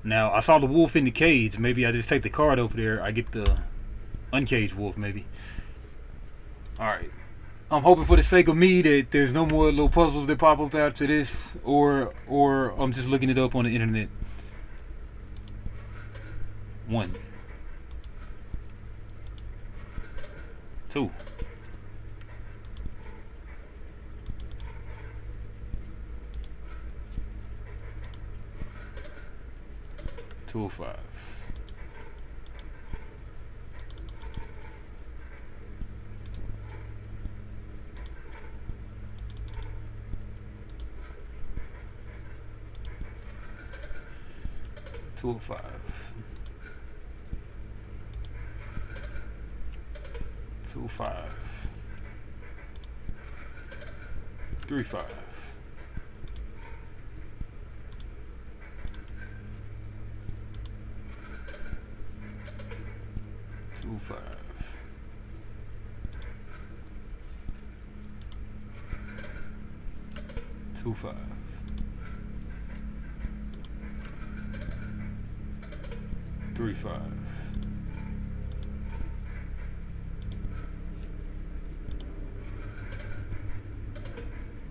Now I saw the wolf in the cage. Maybe I just take the card over there. I get the uncaged wolf. Maybe. All right. I'm hoping for the sake of me that there's no more little puzzles that pop up after this, or I'm just looking it up on the internet. 1. 2. 205. 205. 205. 35. 205. 205. 35.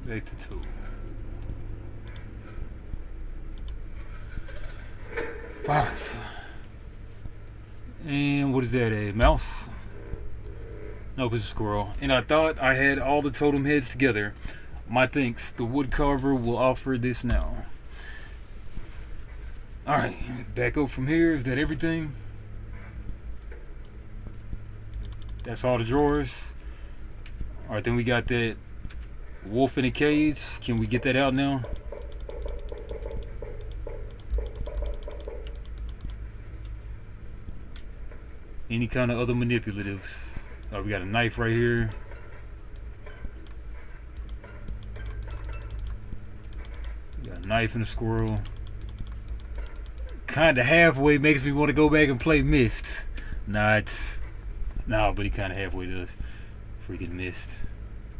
Back to 2. 5. And what is that, a mouse? Nope, it's a squirrel. And I thought I had all the totem heads together. My thanks. The wood carver will offer this now. Alright, back up from here. Is that everything? That's all the drawers. Alright, then we got that wolf in a cage. Can we get that out now? Any kind of other manipulatives. We got a knife right here. We got a knife and a squirrel. Kind of halfway makes me want to go back and play Myst. But he kind of halfway does. Freaking Myst.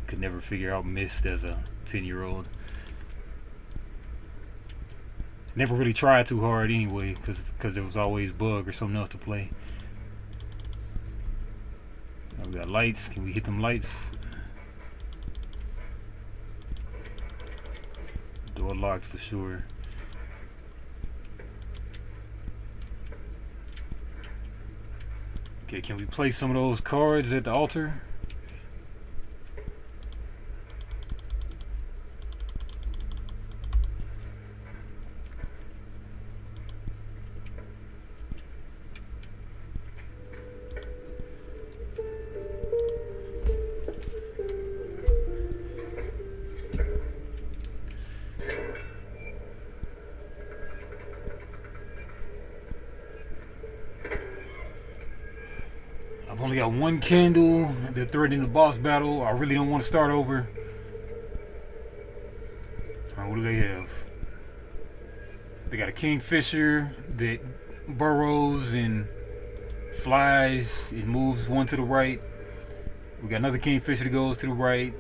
Could never figure out Myst as a 10-year-old. Never really tried too hard anyway, because there was always bug or something else to play. We got lights. Can we hit them lights? Door locked for sure. Okay, can we place some of those cards at the altar? I've only got 1 candle. They're threatening the boss battle. I really don't want to start over. Alright, what do they have? They got a kingfisher that burrows and flies. It moves 1 to the right. We got another kingfisher that goes to the right.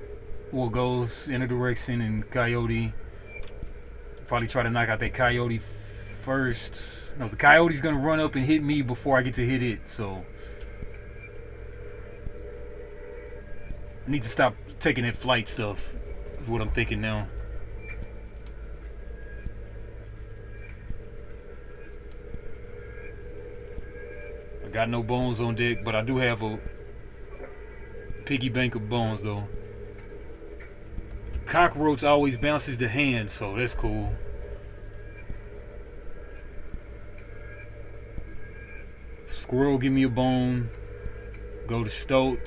Well, goes in a direction, and coyote probably try to knock out that coyote first. No, the coyote's gonna run up and hit me before I get to hit it. So I need to stop taking that flight stuff. Is what I'm thinking now. I got no bones on deck, but I do have a piggy bank of bones though. Cockroach always bounces the hand, so that's cool. Squirrel, give me a bone. Go to stoat.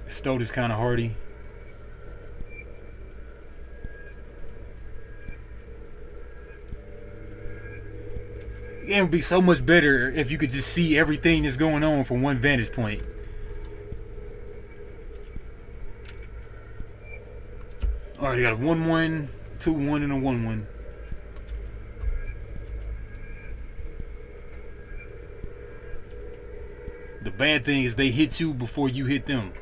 Stoat is kind of hardy. It would be so much better if you could just see everything that's going on from one vantage point. Alright, you got a 1-1, 2-1, and a 1-1. The bad thing is they hit you before you hit them.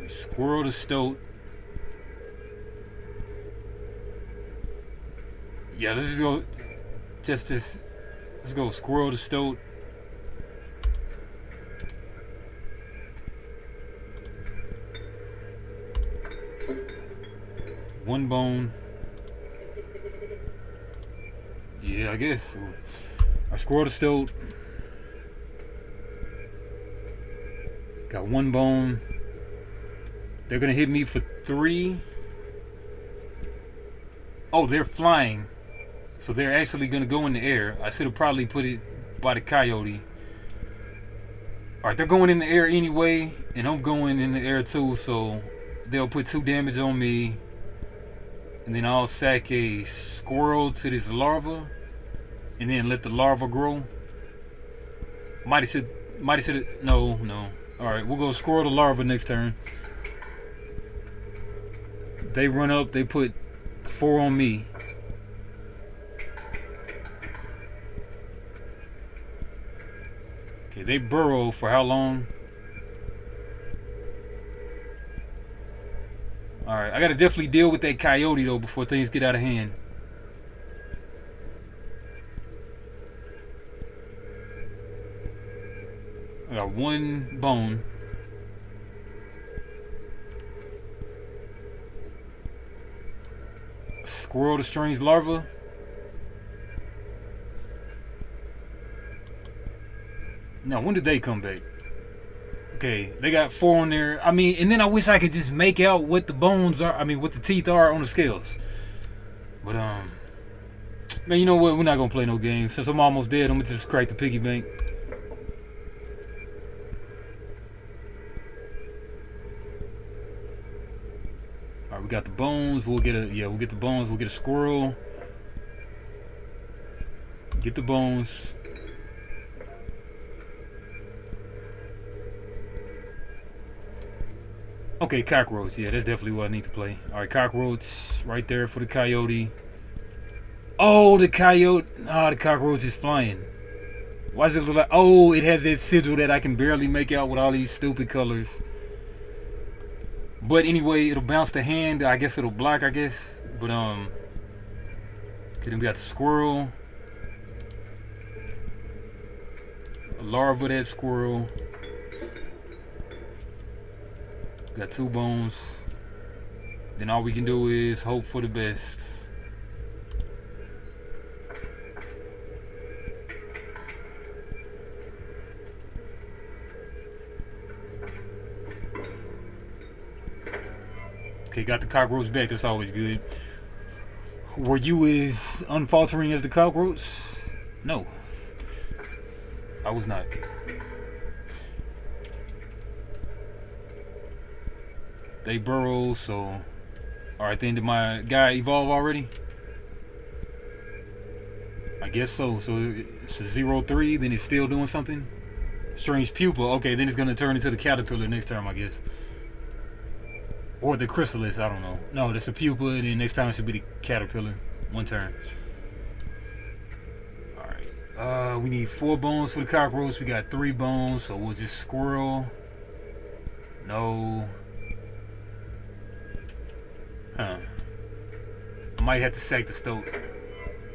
Squirrel to stoat. Yeah, let's just go. Let's go squirrel to stoat. One bone. Yeah, I guess. I squirrel to stoat. Got one bone. They're gonna hit me for 3. Oh, they're flying. So they're actually gonna go in the air. I should have probably put it by the coyote. Alright, they're going in the air anyway, and I'm going in the air too, so they'll put 2 damage on me. And then I'll sack a squirrel to this larva, and then let the larva grow. Might have no. Alright, we'll go squirrel to larva next turn. They run up, they put 4 on me. Okay, they burrow for how long? Alright, I gotta definitely deal with that coyote though before things get out of hand. I got 1 bone. Squirrel to strange larva. Now, when did they come back? Okay, they got 4 on there. I mean, and then I wish I could just make out what the bones are. I mean, what the teeth are on the scales. But man, you know what? We're not gonna play no games. Since I'm almost dead, I'm gonna just crack the piggy bank. Alright, we got the bones. We'll get the bones. We'll get a squirrel. Get the bones. Okay, cockroach. Yeah, that's definitely what I need to play. Alright, cockroach right there for the coyote. Oh, the coyote. Ah, the cockroach is flying. Why does it look like... Oh, it has that sigil that I can barely make out with all these stupid colors. But anyway, it'll bounce the hand. I guess it'll block, I guess. But, then we got the squirrel. A larva of that squirrel. Got 2 bones. Then all we can do is hope for the best. Okay, got the cockroach back. That's always good. Were you as unfaltering as the cockroach? No. I was not. They burrow, so... Alright, then did my guy evolve already? I guess so. So it's a 0-3, then it's still doing something? Strange pupa. Okay, then it's going to turn into the caterpillar next time, I guess. Or the chrysalis, I don't know. No, that's a pupa, and then next time it should be the caterpillar. 1 turn. We need 4 bones for the cockroach. We got 3 bones, so we'll just squirrel. No. Huh. I might have to sack the stoat.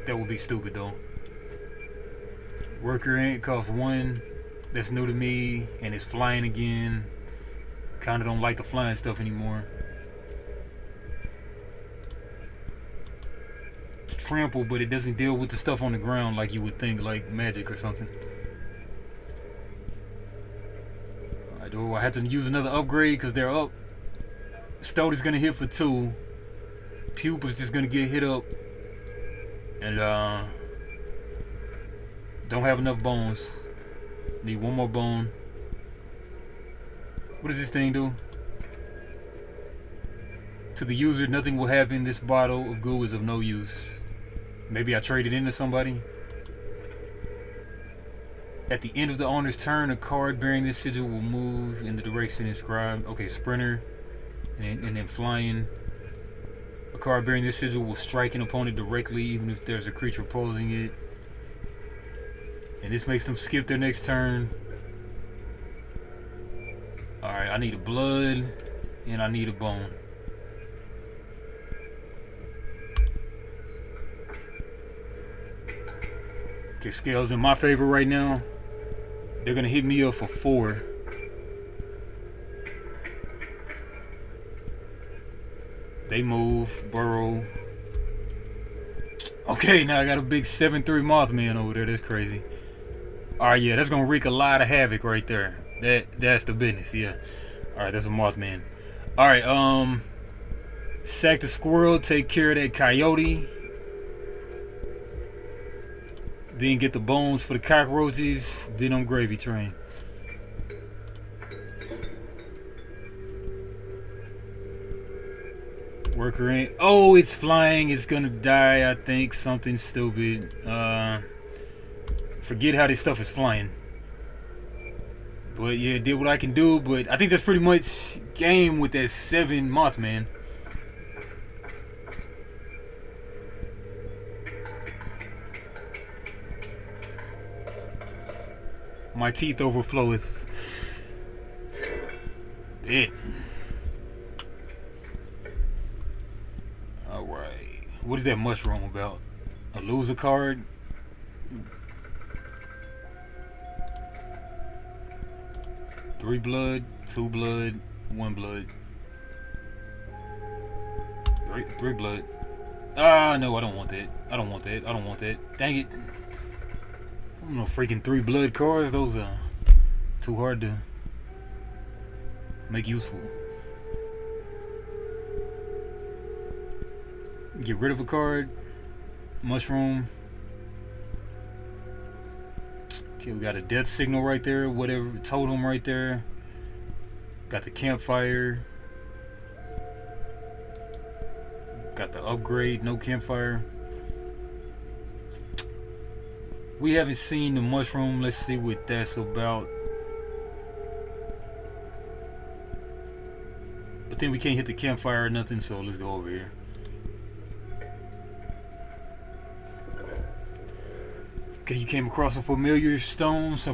That would be stupid though. Worker ant costs 1. That's new to me, and it's flying again. Kinda don't like the flying stuff anymore. It's trample, but it doesn't deal with the stuff on the ground like you would think, like magic or something. Alright, do I have to use another upgrade because they're up? Stoat is gonna hit for 2. Pupa's just gonna get hit up. And don't have enough bones. Need 1 more bone. What does this thing do? To the user, nothing will happen. This bottle of goo is of no use. Maybe I trade it into somebody. At the end of the owner's turn, a card bearing this sigil will move in the direction inscribed. Okay, sprinter. And then flying. A card bearing this sigil will strike an opponent directly, even if there's a creature opposing it. And this makes them skip their next turn. Alright, I need a blood. And I need a bone. Okay, scales in my favor right now. They're gonna hit me up for 4. They move, burrow. Okay, now I got a big 7-3 Mothman over there. That's crazy. Alright, yeah, that's gonna wreak a lot of havoc right there. That's the business, yeah. Alright, that's a Mothman. Alright, sack the squirrel, take care of that coyote. Then get the bones for the cockroaches. Then I'm gravy train. Worker ain't. Oh, it's flying. It's gonna die, I think. Something stupid. Forget how this stuff is flying. But yeah, did what I can do. But I think that's pretty much game with that 7 Mothman. My teeth overfloweth. It. Alright. What is that mushroom about? A loser card? Three blood, 2 blood, 1 blood. Three blood. Ah, no, I don't want that. I don't want that. I don't want that. Dang it. I don't know, freaking 3 blood cards. Those are too hard to make useful. Get rid of a card. Mushroom. Okay, we got a death signal right there. Whatever. Totem right there. Got the campfire. Got the upgrade. No campfire. We haven't seen the mushroom. Let's see what that's about. But then we can't hit the campfire or nothing, so let's go over here. Okay, you came across some familiar stones,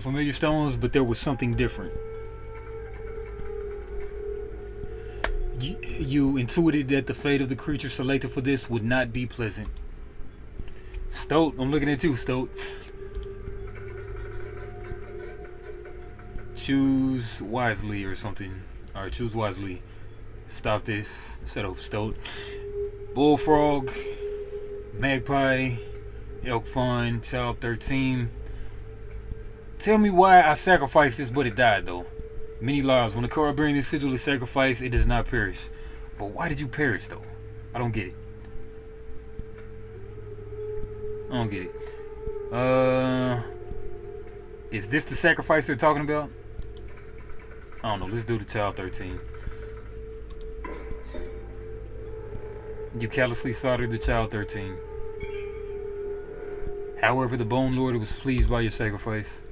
but there was something different. You intuited that the fate of the creature selected for this would not be pleasant. Stoat, I'm looking at you, Stoat. Choose wisely or something. Alright, choose wisely. Stop this. Set up, Stoat. Bullfrog. Magpie. Elk Fawn. Child 13. Tell me why I sacrificed this, but it died though. Many lives. When the card bearing this sigil is sacrificed, it does not perish. But why did you perish though? I don't get it. I don't get it. Is this the sacrifice they're talking about? I don't know. Let's do the child 13. You callously slaughtered the child 13. However, the Bone Lord was pleased by your sacrifice.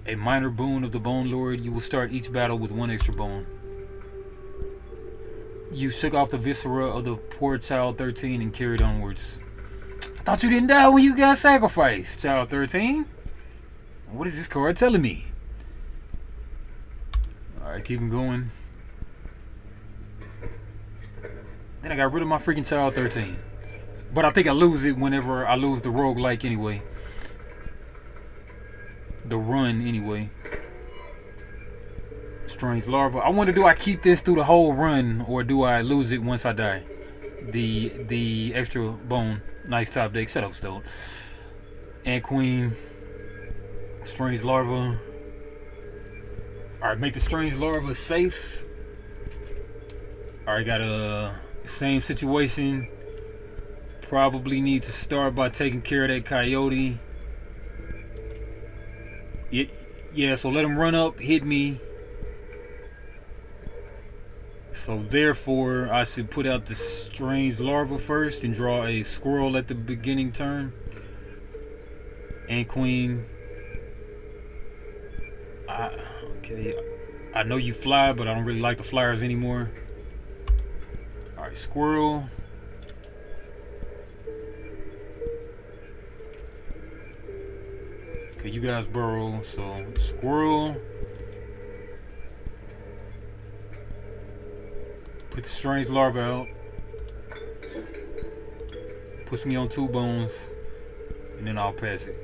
A minor boon of the Bone Lord, you will start each battle with 1 extra bone. You shook off the viscera of the poor child 13 and carried onwards. Thought you didn't die when you got sacrificed, Child 13. What is this card telling me? Alright, keep him going. Then I got rid of my freaking Child 13. But I think I lose it whenever I lose the roguelike anyway. The run anyway. Strange Larva. I wonder, do I keep this through the whole run or do I lose it once I die? The extra bone. Nice top deck. Shut up, Stoat. And Queen. Strange Larva. Alright, make the Strange Larva safe. Alright, got a same situation. Probably need to start by taking care of that coyote. Yeah, so let him run up, hit me. So therefore, I should put out the Strange Larva first and draw a squirrel at the beginning turn. And Queen. Okay, I know you fly, but I don't really like the flyers anymore. Alright, squirrel. Okay, you guys burrow, so squirrel. Put the Strange Larva out. Puts me on 2 bones. And then I'll pass it.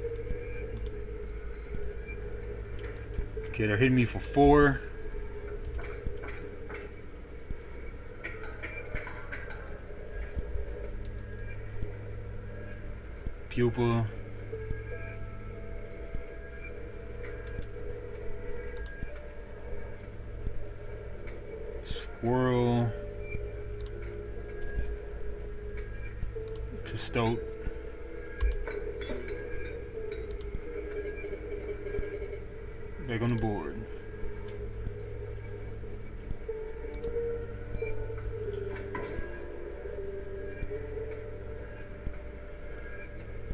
Okay, they're hitting me for 4. Pupa. Squirrel. To Stoat. Back on the board.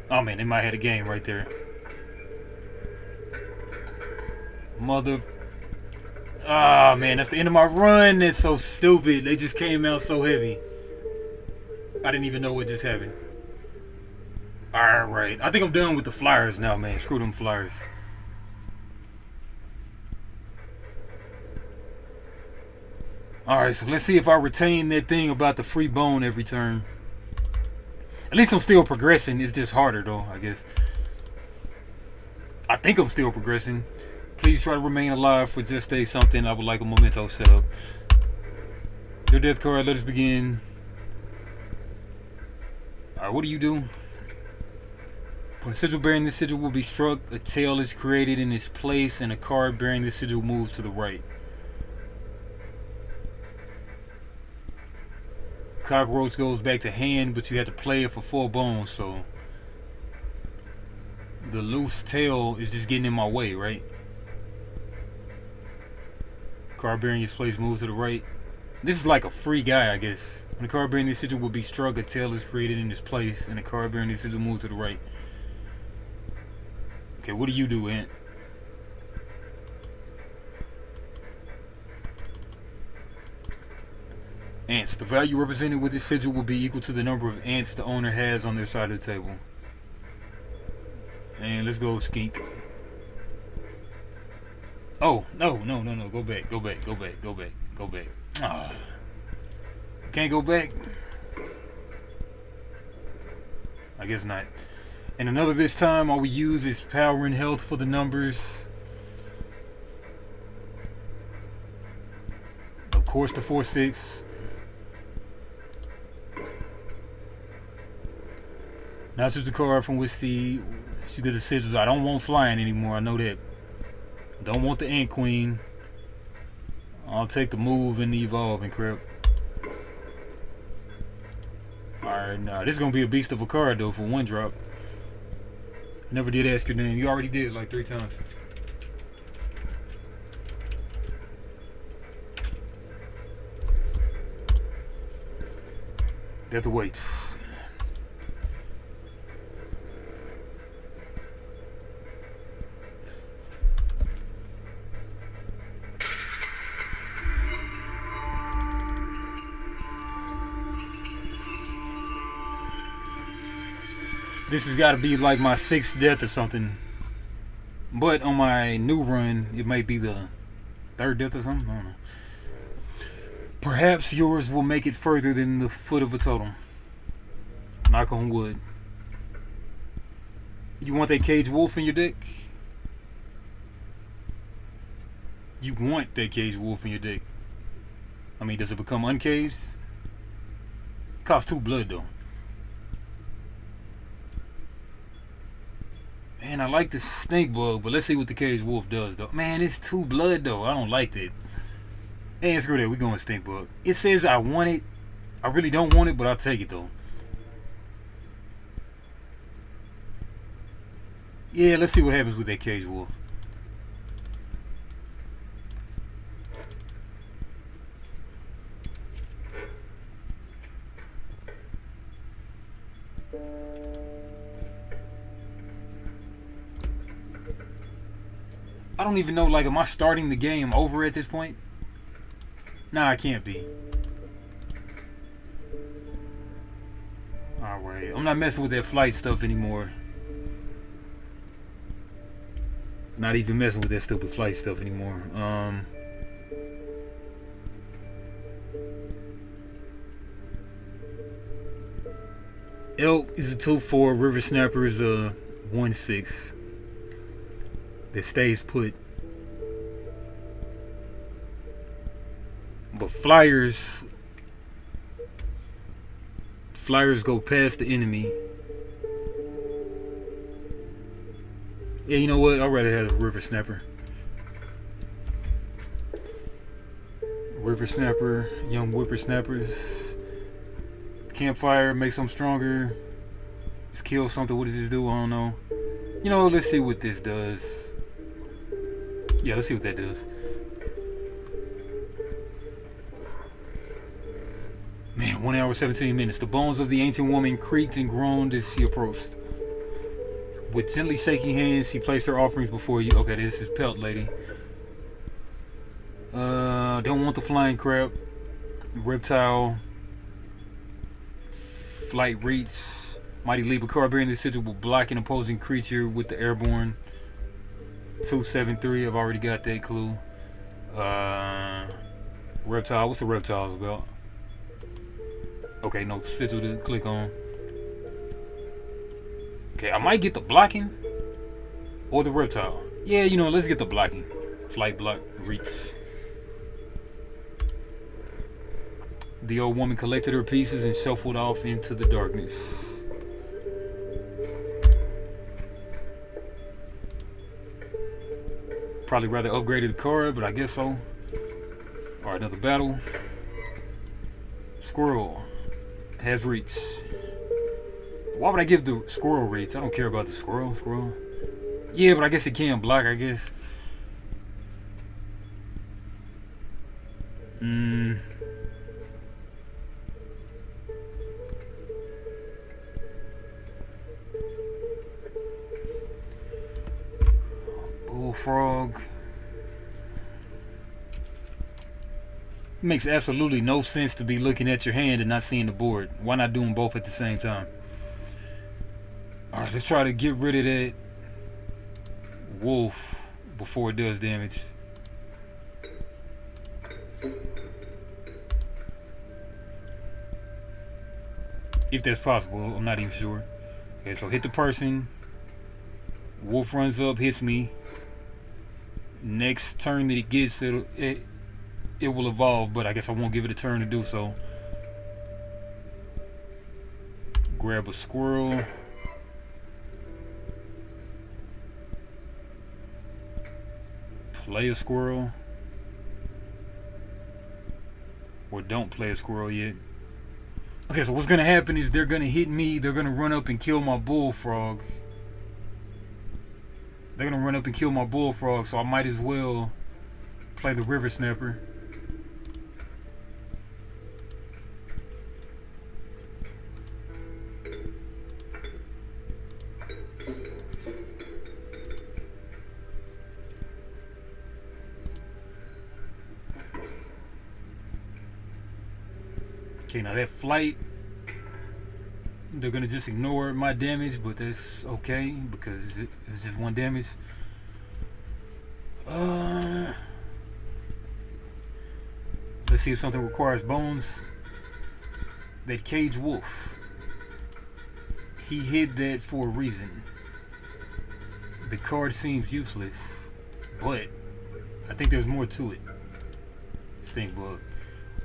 Oh man, they might have a game right there. Mother. Ah man, that's the end of my run. It's so stupid. They just came out so heavy. I didn't even know what just happened. Alright, I think I'm done with the flyers now, man. Screw them flyers. Alright, so let's see if I retain that thing about the free bone every turn. At least I'm still progressing. It's just harder though, I guess. I think I'm still progressing. Please try to remain alive for just a something. I would like a memento setup. Your death card, let us begin. Alright, what do you do? When a sigil bearing this sigil will be struck, a tail is created in its place and a card bearing this sigil moves to the right. Cockroach goes back to hand, but you have to play it for 4 bones, so the loose tail is just getting in my way, right? Card bearing its place moves to the right. This is like a free guy, I guess. When a card bearing this sigil will be struck, a tail is created in its place, and a card bearing this sigil moves to the right. Okay, what do you do, Ant? Ants. The value represented with this sigil will be equal to the number of ants the owner has on their side of the table. And let's go skink. Oh, no. Go back. Go back. Ah. Can't go back? I guess not. And another this time, all we use is power and health for the numbers. Of course, the 4-6. Now choose the card from which you get the sigils. I don't want flying anymore. I know that. Don't want the Ant Queen. I'll take the move and the evolve and crap. Alright, now this is gonna be a beast of a card though for 1 drop. Never did ask your name. You already did like 3 times. Death awaits. This has got to be like my 6th death or something. But on my new run, it might be the 3rd death or something. I don't know. Perhaps yours will make it further than the foot of a totem. Knock on wood. You want that cage wolf in your deck? You want that cage wolf in your deck. I mean, does it become uncaged? Costs 2 blood though. Man, I like the snake bug, but let's see what the cage wolf does though. Man, it's 2 blood though. I don't like that. And screw that, we going stink bug. It says I want it. I really don't want it, but I'll take it though. Yeah, let's see what happens with that cage wolf. I don't even know, like, am I starting the game over at this point? Nah, I can't be. Alright, I'm not messing with that flight stuff anymore. Not even messing with that stupid flight stuff anymore. Elk is a 2/4, River Snapper is a 1/6. That stays put. But flyers go past the enemy. Yeah, you know what? I'd rather have a River Snapper. River Snapper, young whippersnappers. Campfire makes them stronger. Let's kill something. What does this do? I don't know. You know, let's see what this does. Yeah, let's see what that does. Man, 1 hour 17 minutes. The bones of the ancient woman creaked and groaned as she approached. With gently shaking hands, she placed her offerings before you. Okay, this is Pelt Lady. Don't want the flying crab. Reptile. Flight reach. Mighty leap. A card bearing this sigil will block an opposing creature with the airborne. 2/7/3. I've already got that clue. Reptile. What's the reptiles about? Okay, no sigil to click on. Okay, I might get the blocking or the reptile. Yeah, you know, let's get the blocking. Flight block, reach. The old woman collected her pieces and shuffled off into the darkness. Probably rather upgraded the card, but I guess so. Alright, another battle. Squirrel has reach. Why would I give the squirrel reach? I don't care about the squirrel. Yeah, but I guess it can block, I guess. Bullfrog. It makes absolutely no sense to be looking at your hand and not seeing the board. Why not do them both at the same time? Alright, let's try to get rid of that wolf before it does damage. If that's possible, I'm not even sure. Okay, so hit the person. Wolf runs up, hits me. Next turn that it gets, it will evolve, but I guess I won't give it a turn to do so. Grab a squirrel. Play a squirrel. Or don't play a squirrel yet. Okay, so what's gonna happen is they're gonna hit me, they're gonna run up and kill my bullfrog. They're gonna run up and kill my bullfrog, so I might as well play the river snapper. Okay, now that flight they're gonna just ignore my damage, but that's okay because it's just one damage. Let's see if something requires bones. That cage wolf. He hid that for a reason. The card seems useless, but I think there's more to it. Stink bug.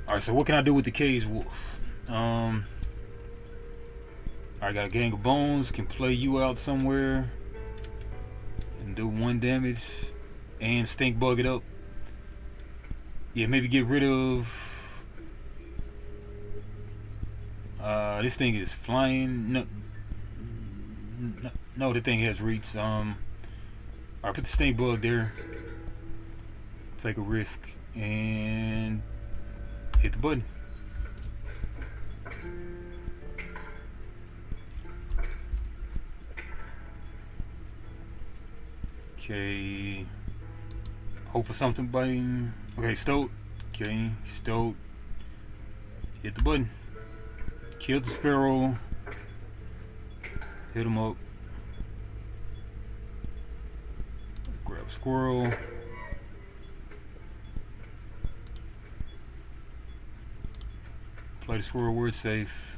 Alright, so what can I do with the cage wolf? I got a gang of bones, can play you out somewhere and do 1 damage and stink bug it up. Yeah, maybe get rid of this thing is flying. No, the thing has reach. Alright, put the stink bug there. Take a risk and hit the button. Okay. Hope for something biting. Okay, stoat. Okay, stoat. Hit the button. Kill the sparrow. Hit him up. Grab squirrel. Play the squirrel where it's safe.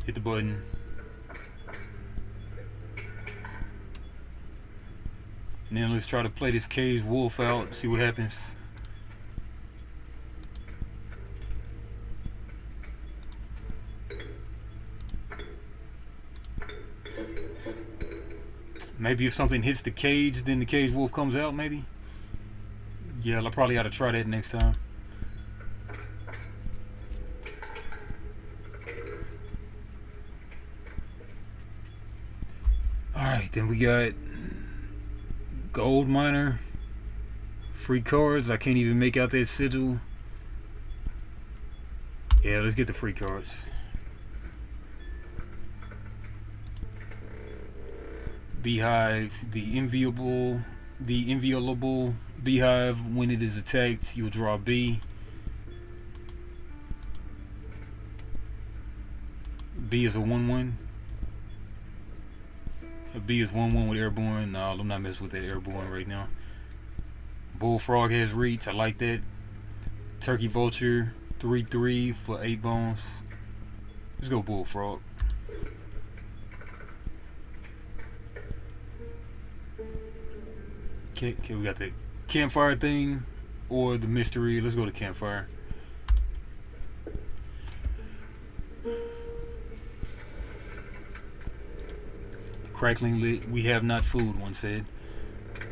Hit the button. And then let's try to play this cage wolf out, see what happens. Maybe if something hits the cage, then the cage wolf comes out, maybe? Yeah, I probably ought to try that next time. Alright, then we got gold miner, free cards. I can't even make out that sigil. Yeah, let's get the free cards. Beehive, the inviolable beehive. When it is attacked, you'll draw a bee. B is a 1/1. A B is 1/1 with airborne. No, I'm not messing with that airborne right now. Bullfrog has reach. I like that. Turkey vulture 3/3 for 8 bones. Let's go bullfrog. Okay, we got the campfire thing or the mystery. Let's go to campfire. Crackling lit. We have not food, one said.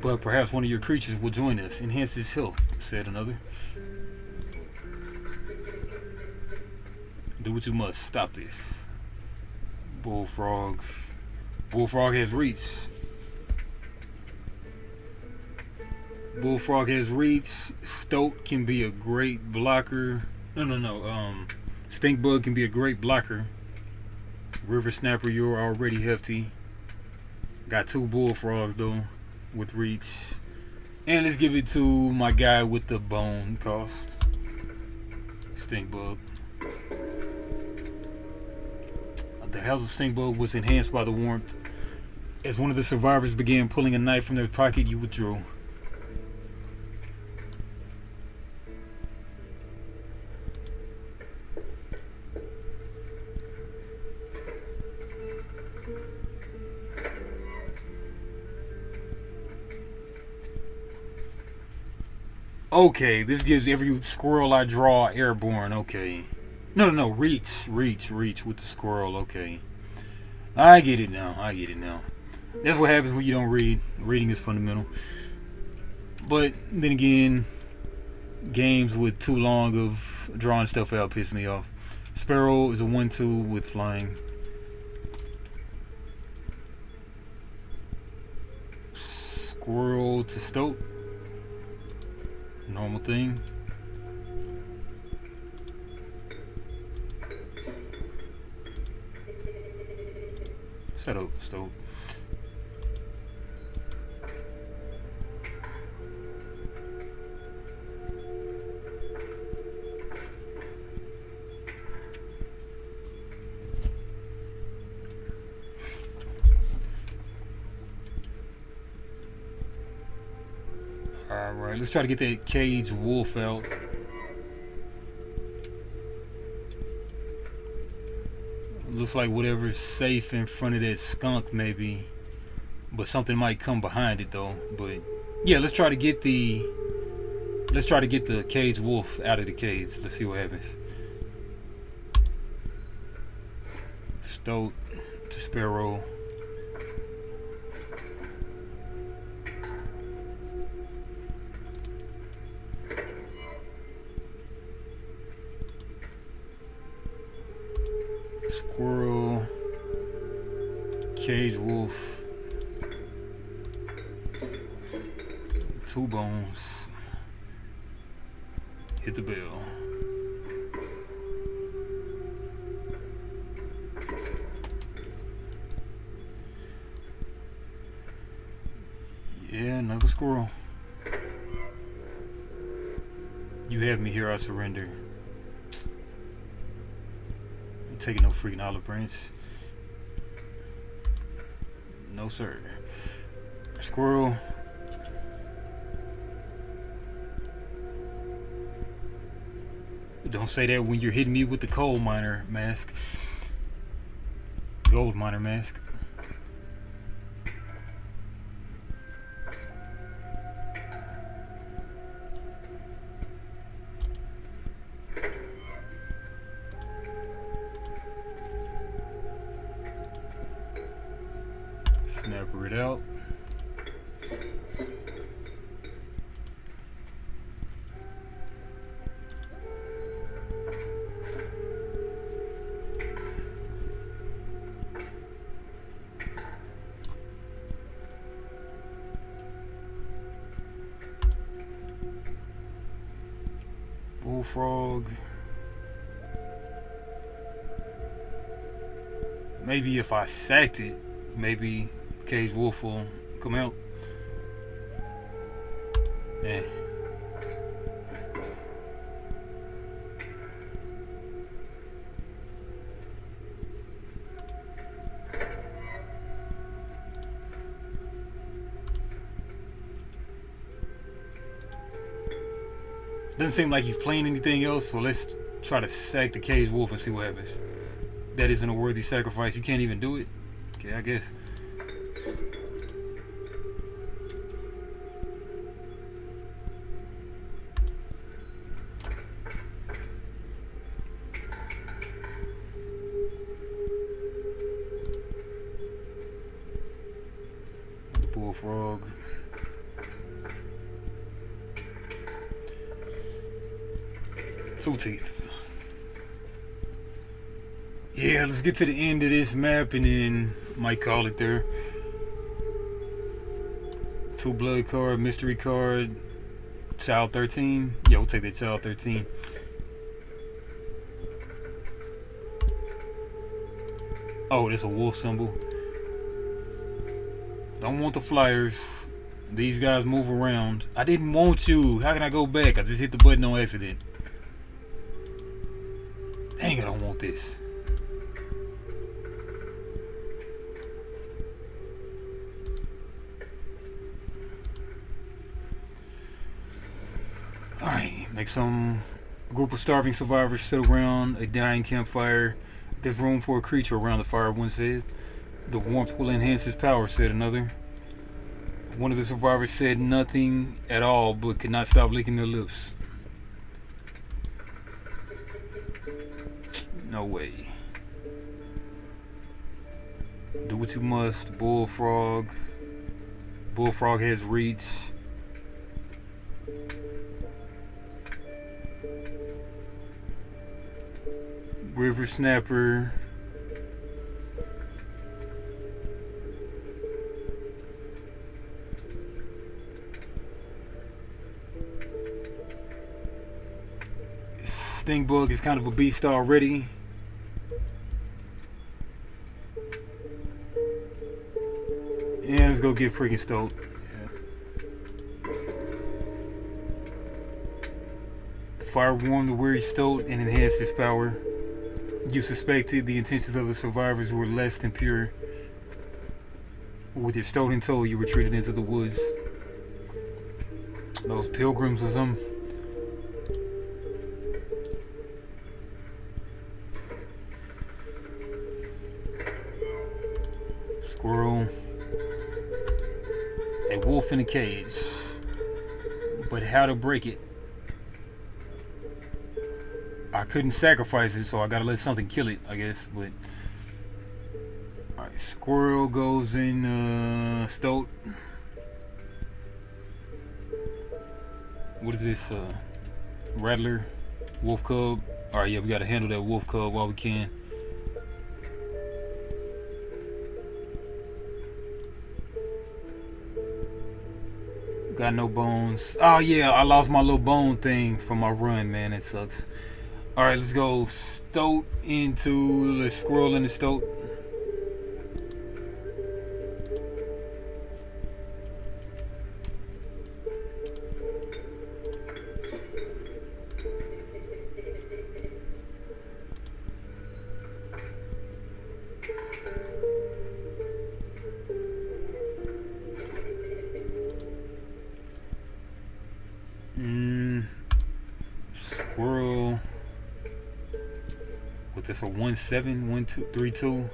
But perhaps one of your creatures will join us. Enhance his health, said another. Do what you must. Stop this. Bullfrog. Bullfrog has reach. Bullfrog has reach. Stoat can be a great blocker. No. Stink bug can be a great blocker. River snapper, you're already hefty. Got 2 bullfrogs though with reach. And let's give it to my guy with the bone cost. Stink bug. The house of stink bug was enhanced by the warmth. As one of the survivors began pulling a knife from their pocket, you withdrew. Okay, this gives every squirrel I draw airborne. Okay. No. Reach with the squirrel. Okay. I get it now. That's what happens when you don't read. Reading is fundamental. But then again, games with too long of drawing stuff out piss me off. Sparrow is a 1/2 with flying. Squirrel to stoat. Normal thing. Set up, stoat. Alright, let's try to get that caged wolf out. Looks like whatever's safe in front of that skunk maybe. But something might come behind it though. But yeah, let's try to get the caged wolf out of the cage. Let's see what happens. Stoat to Sparrow. Squirrel. Caged wolf. 2 bones. Hit the bell. Yeah, another squirrel. You have me here, I surrender. I'm taking no freaking olive branch. No sir. Squirrel. Don't say that when you're hitting me with the coal miner mask. Gold miner mask. Snapper it out. Bullfrog. Maybe if I sacked it, maybe caged wolf will come out. Yeah. Doesn't seem like he's playing anything else, so let's try to sack the caged wolf and see what happens. That isn't a worthy sacrifice. You can't even do it. Okay, I guess. Bullfrog. Two teeth. Yeah, let's get to the end of this map and then might call it there. 2 blood card, mystery card, child 13. Yeah, we'll take that child 13. Oh, that's a wolf symbol. Don't want the flyers. These guys move around. I didn't want you. How can I go back? I just hit the button on accident. Dang, I don't want this. Alright, make some group of starving survivors sit around a dying campfire. There's room for a creature around the fire, one says. The warmth will enhance his power, said another. One of the survivors said nothing at all, but could not stop licking their lips. No way. Do what you must, Bullfrog. Bullfrog has reach. River Snapper. Stingbug is kind of a beast already. Yeah, let's go get freaking Stoat. Yeah. The fire warmed the weary Stoat and enhanced his power. You suspected the intentions of the survivors were less than pure. With your Stoat in tow, you retreated into the woods. Those pilgrims or something. Squirrel. A wolf in a cage. But how to break it? I couldn't sacrifice it, so I gotta let something kill it, I guess. But alright, squirrel goes in stoat. What is this? Rattler, wolf cub. Alright, yeah, we gotta handle that wolf cub while we can. Got no bones. Oh yeah, I lost my little bone thing from my run, man. That sucks. Alright, let's go stoat into the squirrel in the stoat. Squirrel. With this a 1-7, 1-2, 3-2.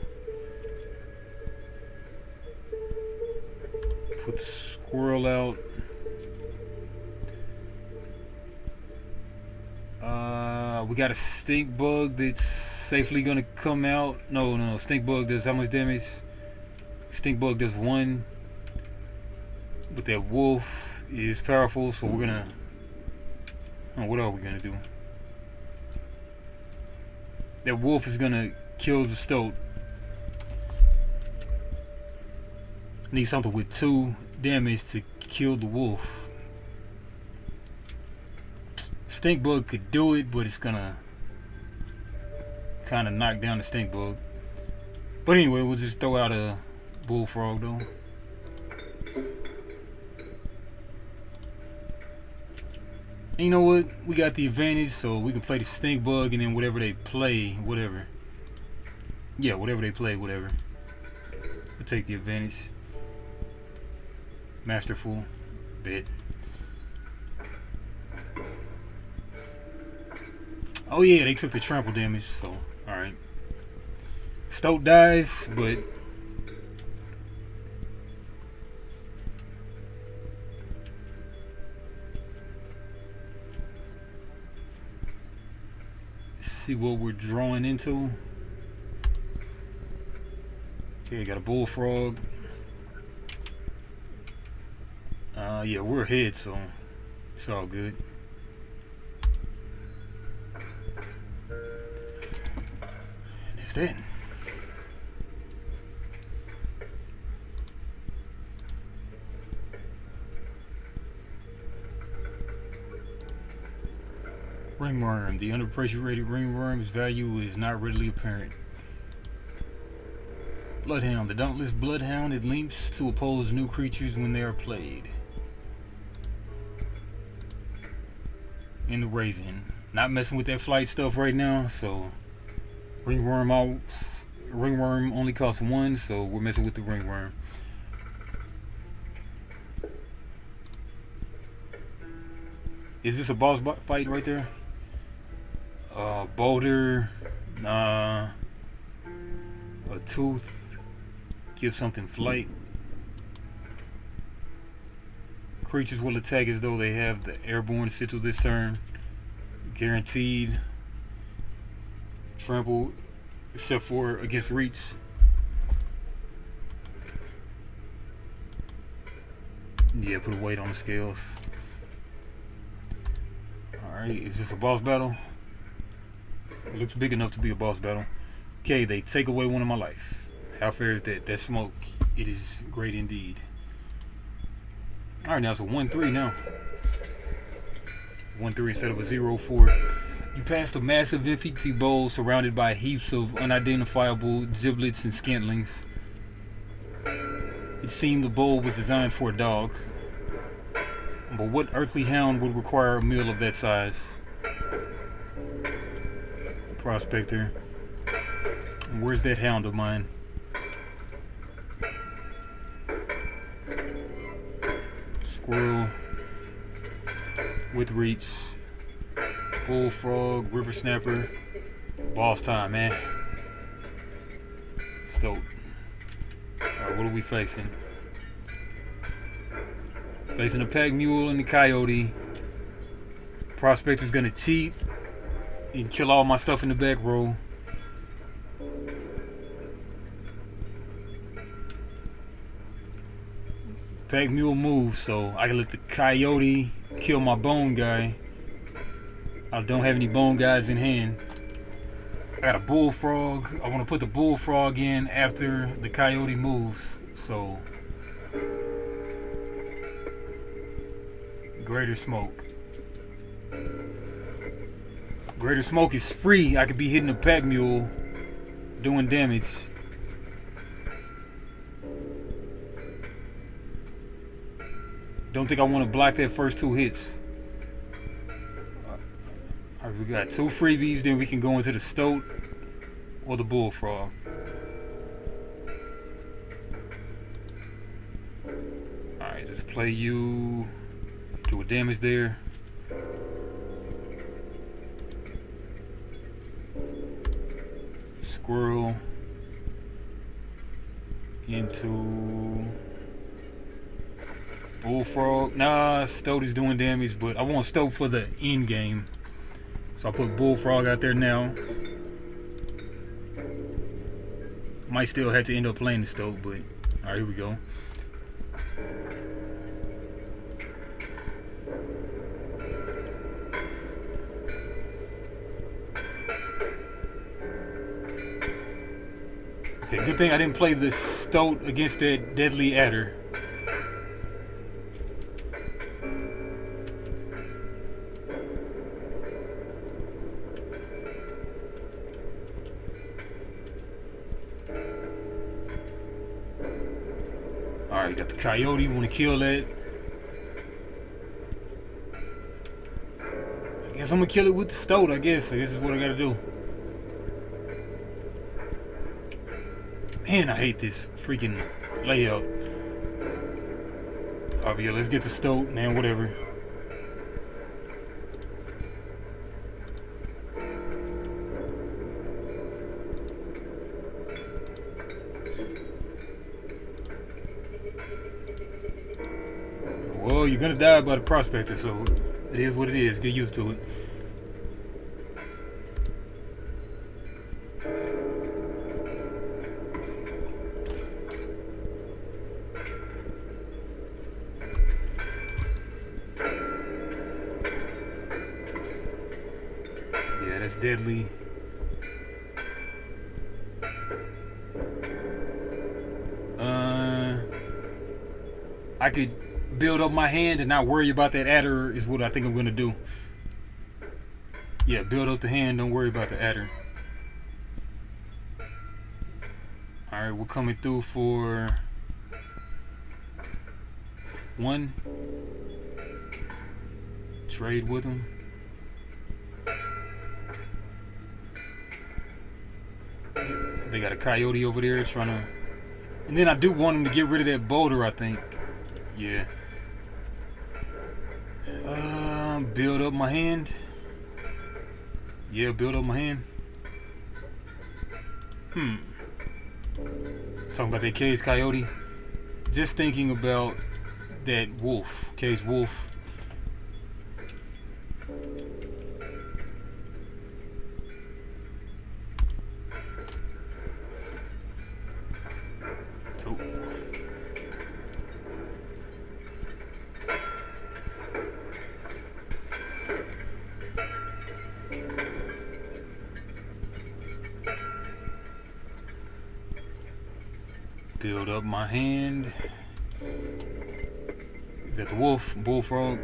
Put the squirrel out. We got a stink bug that's safely gonna come out. No, stink bug does how much damage? Stink bug does 1. But that wolf is powerful, so we're gonna. Oh, what are we gonna do? That wolf is gonna kill the stoat. Need something with 2 damage to kill the wolf. Stink bug could do it, but it's gonna kind of knock down the stink bug. But anyway, we'll just throw out a bullfrog though. And you know what? We got the advantage, so we can play the stink bug, and then whatever they play, whatever. Yeah, whatever they play, whatever. We'll take the advantage. Masterful. Bit. Oh yeah, they took the trample damage, so alright. Stoat dies, but see what we're drawing into. Okay, got a bullfrog. Yeah, we're ahead, so it's all good. And that's that. Ringworm. The under pressure rated ringworm's value is not readily apparent. Bloodhound. The dauntless bloodhound, it leaps to oppose new creatures when they are played. And the raven. Not messing with that flight stuff right now, so ringworm only costs 1, so we're messing with the ringworm. Is this a boss fight right there? Boulder, a tooth, give something flight. Creatures will attack as though they have the airborne sigil this turn. Guaranteed. Trample, except for against reach. Yeah, put a weight on the scales. Alright, is this a boss battle? It looks big enough to be a boss battle. Okay, they take away 1 of my life. How fair is that? That smoke, it is great indeed. Alright, now it's a 1-3 now. 1-3 instead of a 0-4. You passed a massive infantry bowl surrounded by heaps of unidentifiable giblets and scantlings. It seemed the bowl was designed for a dog. But what earthly hound would require a meal of that size? Prospector. Where's that hound of mine? Squirrel. with reach. Bullfrog, river snapper. Boss time, man. Stoat. Alright, what are we facing? Facing a pack mule and the coyote. Prospect is gonna cheat and kill all my stuff in the back row. Pack mule moves, so I can let the coyote kill my bone guy. I don't have any bone guys in hand. I got a bullfrog. I want to put the bullfrog in after the coyote moves. So greater smoke. Greater smoke is free. I could be hitting a pack mule, doing damage. Don't think I want to block that first 2 hits. Alright, we got 2 freebies, then we can go into the stoat or the bullfrog. Alright, just play you. Do a damage there. Squirrel into bullfrog. Nah, stoat is doing damage, but I want stoat for the end game. So I put bullfrog out there now. Might still have to end up playing the stoat, but alright, here we go. Okay, good thing I didn't play the stoat against that deadly adder. Alright, got the coyote, want to kill that. I guess I'm gonna kill it with the stoat, I guess. So this is what I gotta do. Man, I hate this freaking layout. Alright, yeah, let's get the stoat, man, whatever. Well, you're gonna die by the prospector, so it is what it is. Get used to it. Yeah, that's deadly. I could build up my hand and not worry about that adder is what I think I'm gonna do. Yeah, build up the hand, don't worry about the adder. Alright, we're coming through for 1. Trade with him. They got a coyote over there trying to... And then I do want him to get rid of that boulder, I think. Yeah. Build up my hand. Yeah, build up my hand. Talking about that caged coyote. Just thinking about that wolf, caged wolf. So. Build up my hand. Is that the wolf? Bullfrog.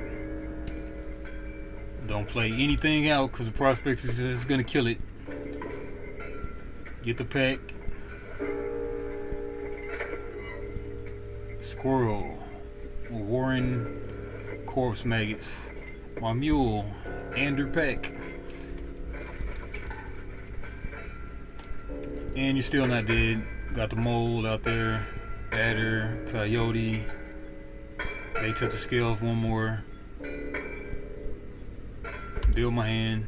Don't play anything out because the prospect is just gonna kill it. Get the pack. Squirrel. Warren corpse maggots. My mule. Ander pack. And you're still not dead. Got the mole out there, adder, coyote. They took the scales one more. build my hand.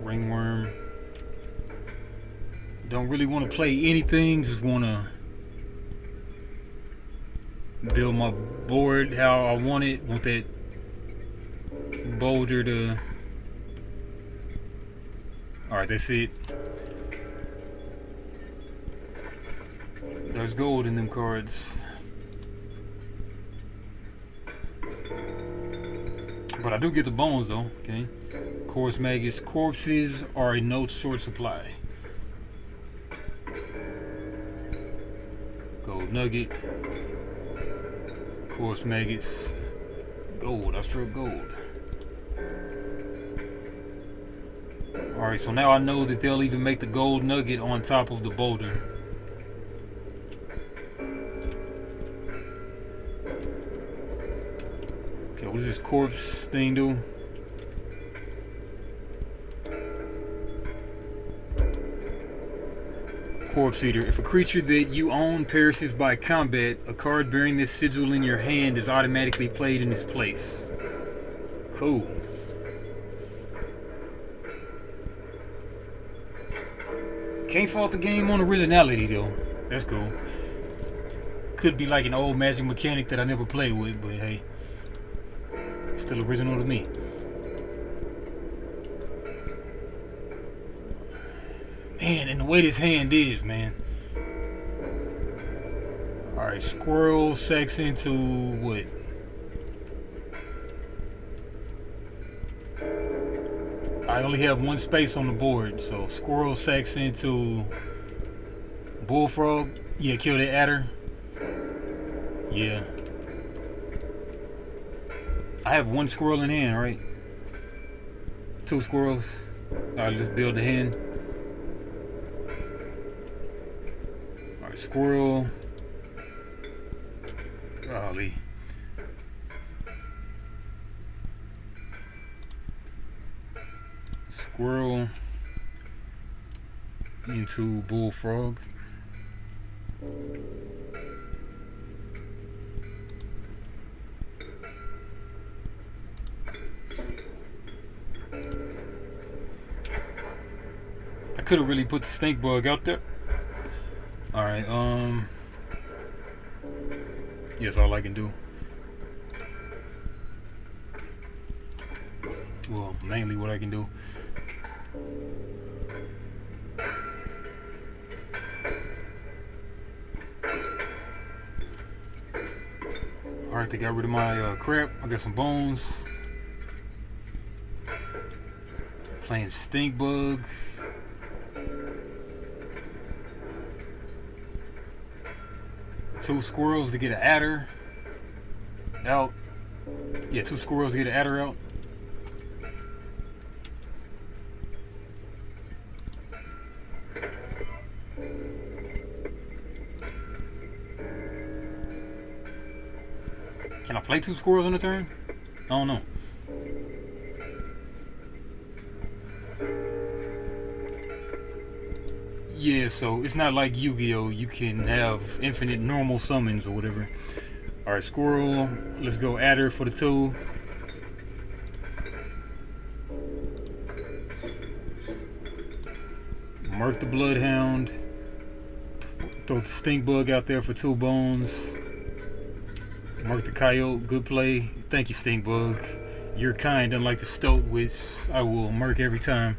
Ringworm. Don't really want to play anything, just want to build my board how I want it. Want that boulder to... Alright, that's it. There's gold in them cards. But I do get the bones though, okay? Course maggots. Corpses are in no short supply. Gold nugget. Course maggots. Gold. I struck gold. Alright, so now I know that they'll even make the gold nugget on top of the boulder. Okay, what does this corpse thing do? Corpse Eater. If a creature that you own perishes by combat, a card bearing this sigil in your hand is automatically played in its place. Cool. Can't fault the game on originality though. That's cool. Could be like an old Magic mechanic that I never played with, but hey, still original to me. Man, and the way this hand is, man. Alright, squirrel sacks into what? I only have one space on the board, so squirrel sacks into bullfrog. Yeah, kill that adder. Yeah. I have one squirrel in hand, right? Two squirrels. Alright, let's build the hen. Alright, squirrel. Golly. Squirrel into bullfrog. I could have really put the stink bug out there. Alright, that's all I can do. Well, mainly what I can do. Alright, they got rid of my crap. I got some bones. Playing stink bug. Two squirrels to get an adder out. Yeah, two squirrels to get an adder out. Can I play two squirrels on a turn? I don't know. Yeah, so it's not like Yu-Gi-Oh! You can have infinite normal summons or whatever. Alright, squirrel. Let's go adder for the two. Mark the bloodhound. Throw the stink bug out there for 2 bones. Mark the coyote. Good play. Thank you, stink bug. You're kind, unlike the stoat, which I will mark every time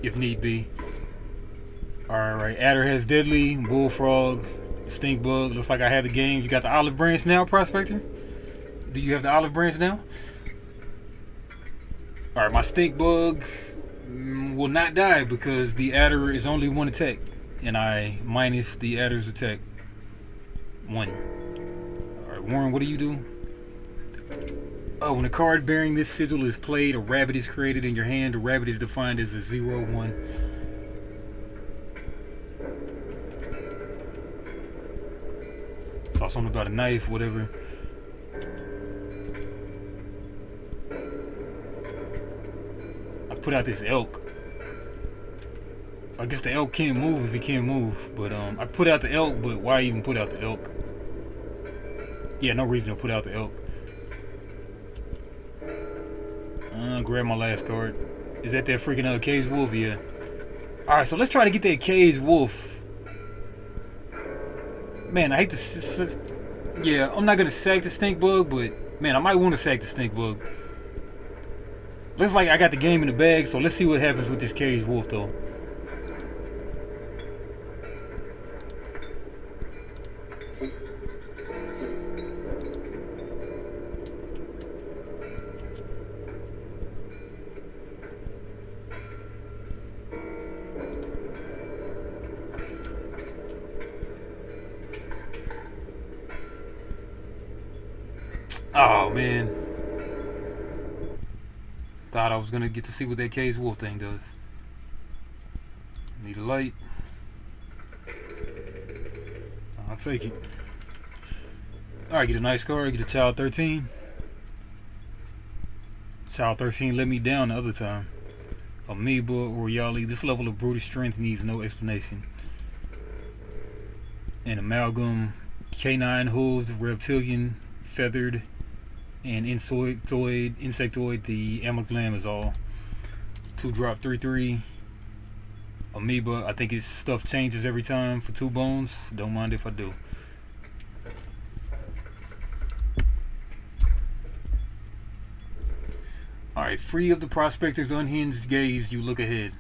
if need be. Alright, adder has deadly, bullfrog, stink bug. Looks like I have the game. You got the olive branch now, prospector? Do you have the olive branch now? Alright, my stink bug will not die because the adder is only 1 attack. And I minus the adder's attack. 1. Alright, Warren, what do you do? Oh, when a card bearing this sigil is played, a rabbit is created in your hand. The rabbit is defined as a 0/1. Saw something about a knife, whatever. I put out this elk. I guess the elk can't move if he can't move. But I put out the elk, but why even put out the elk? Yeah, no reason to put out the elk. Grab my last card. Is that freaking Cage Wolf? Yeah. Alright, so let's try to get that Cage Wolf. Man, I hate to... Yeah, I'm not going to sack the Stink Bug, but... Man, I might want to sack the Stink Bug. Looks like I got the game in the bag, so let's see what happens with this Cage Wolf, though. Oh, man. Thought I was going to get to see what that Cage Wolf thing does. Need a light. I'll take it. Alright, get a nice card. Get a Child 13. Child 13 let me down the other time. Amoeba or Yali. This level of brutish strength needs no explanation. An Amalgam, Canine Hooves, Reptilian, Feathered, and Insectoid, the Amalgam is all. 2-drop 3/3. Amoeba, I think its stuff changes every time for 2 bones. Don't mind if I do. Alright, free of the prospector's unhinged gaze, you look ahead.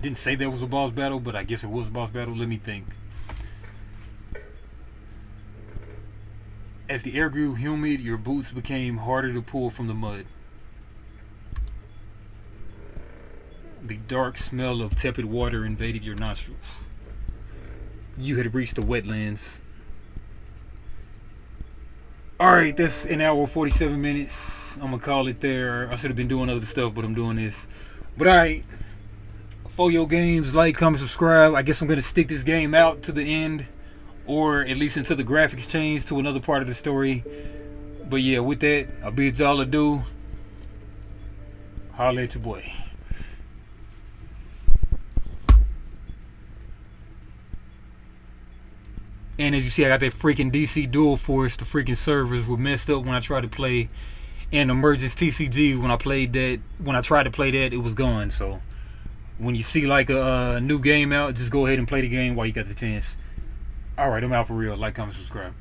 Didn't say there was a boss battle, but I guess it was a boss battle. Let me think. As the air grew humid, your boots became harder to pull from the mud. The dark smell of tepid water invaded your nostrils. You had reached the wetlands. Alright, that's an hour 47 minutes. I'm gonna call it there. I should have been doing other stuff, but I'm doing this. But alright. For your games, like, comment, subscribe. I guess I'm gonna stick this game out to the end. Or at least until the graphics change to another part of the story. But yeah, with that, I bid y'all adieu. Holla at your boy. And as you see, I got that freaking DC Dual Force. The freaking servers were messed up when I tried to play an Emergence TCG. When I tried to play that, it was gone. So when you see like a new game out, just go ahead and play the game while you got the chance. Alright, I'm out for real. Like, comment, subscribe.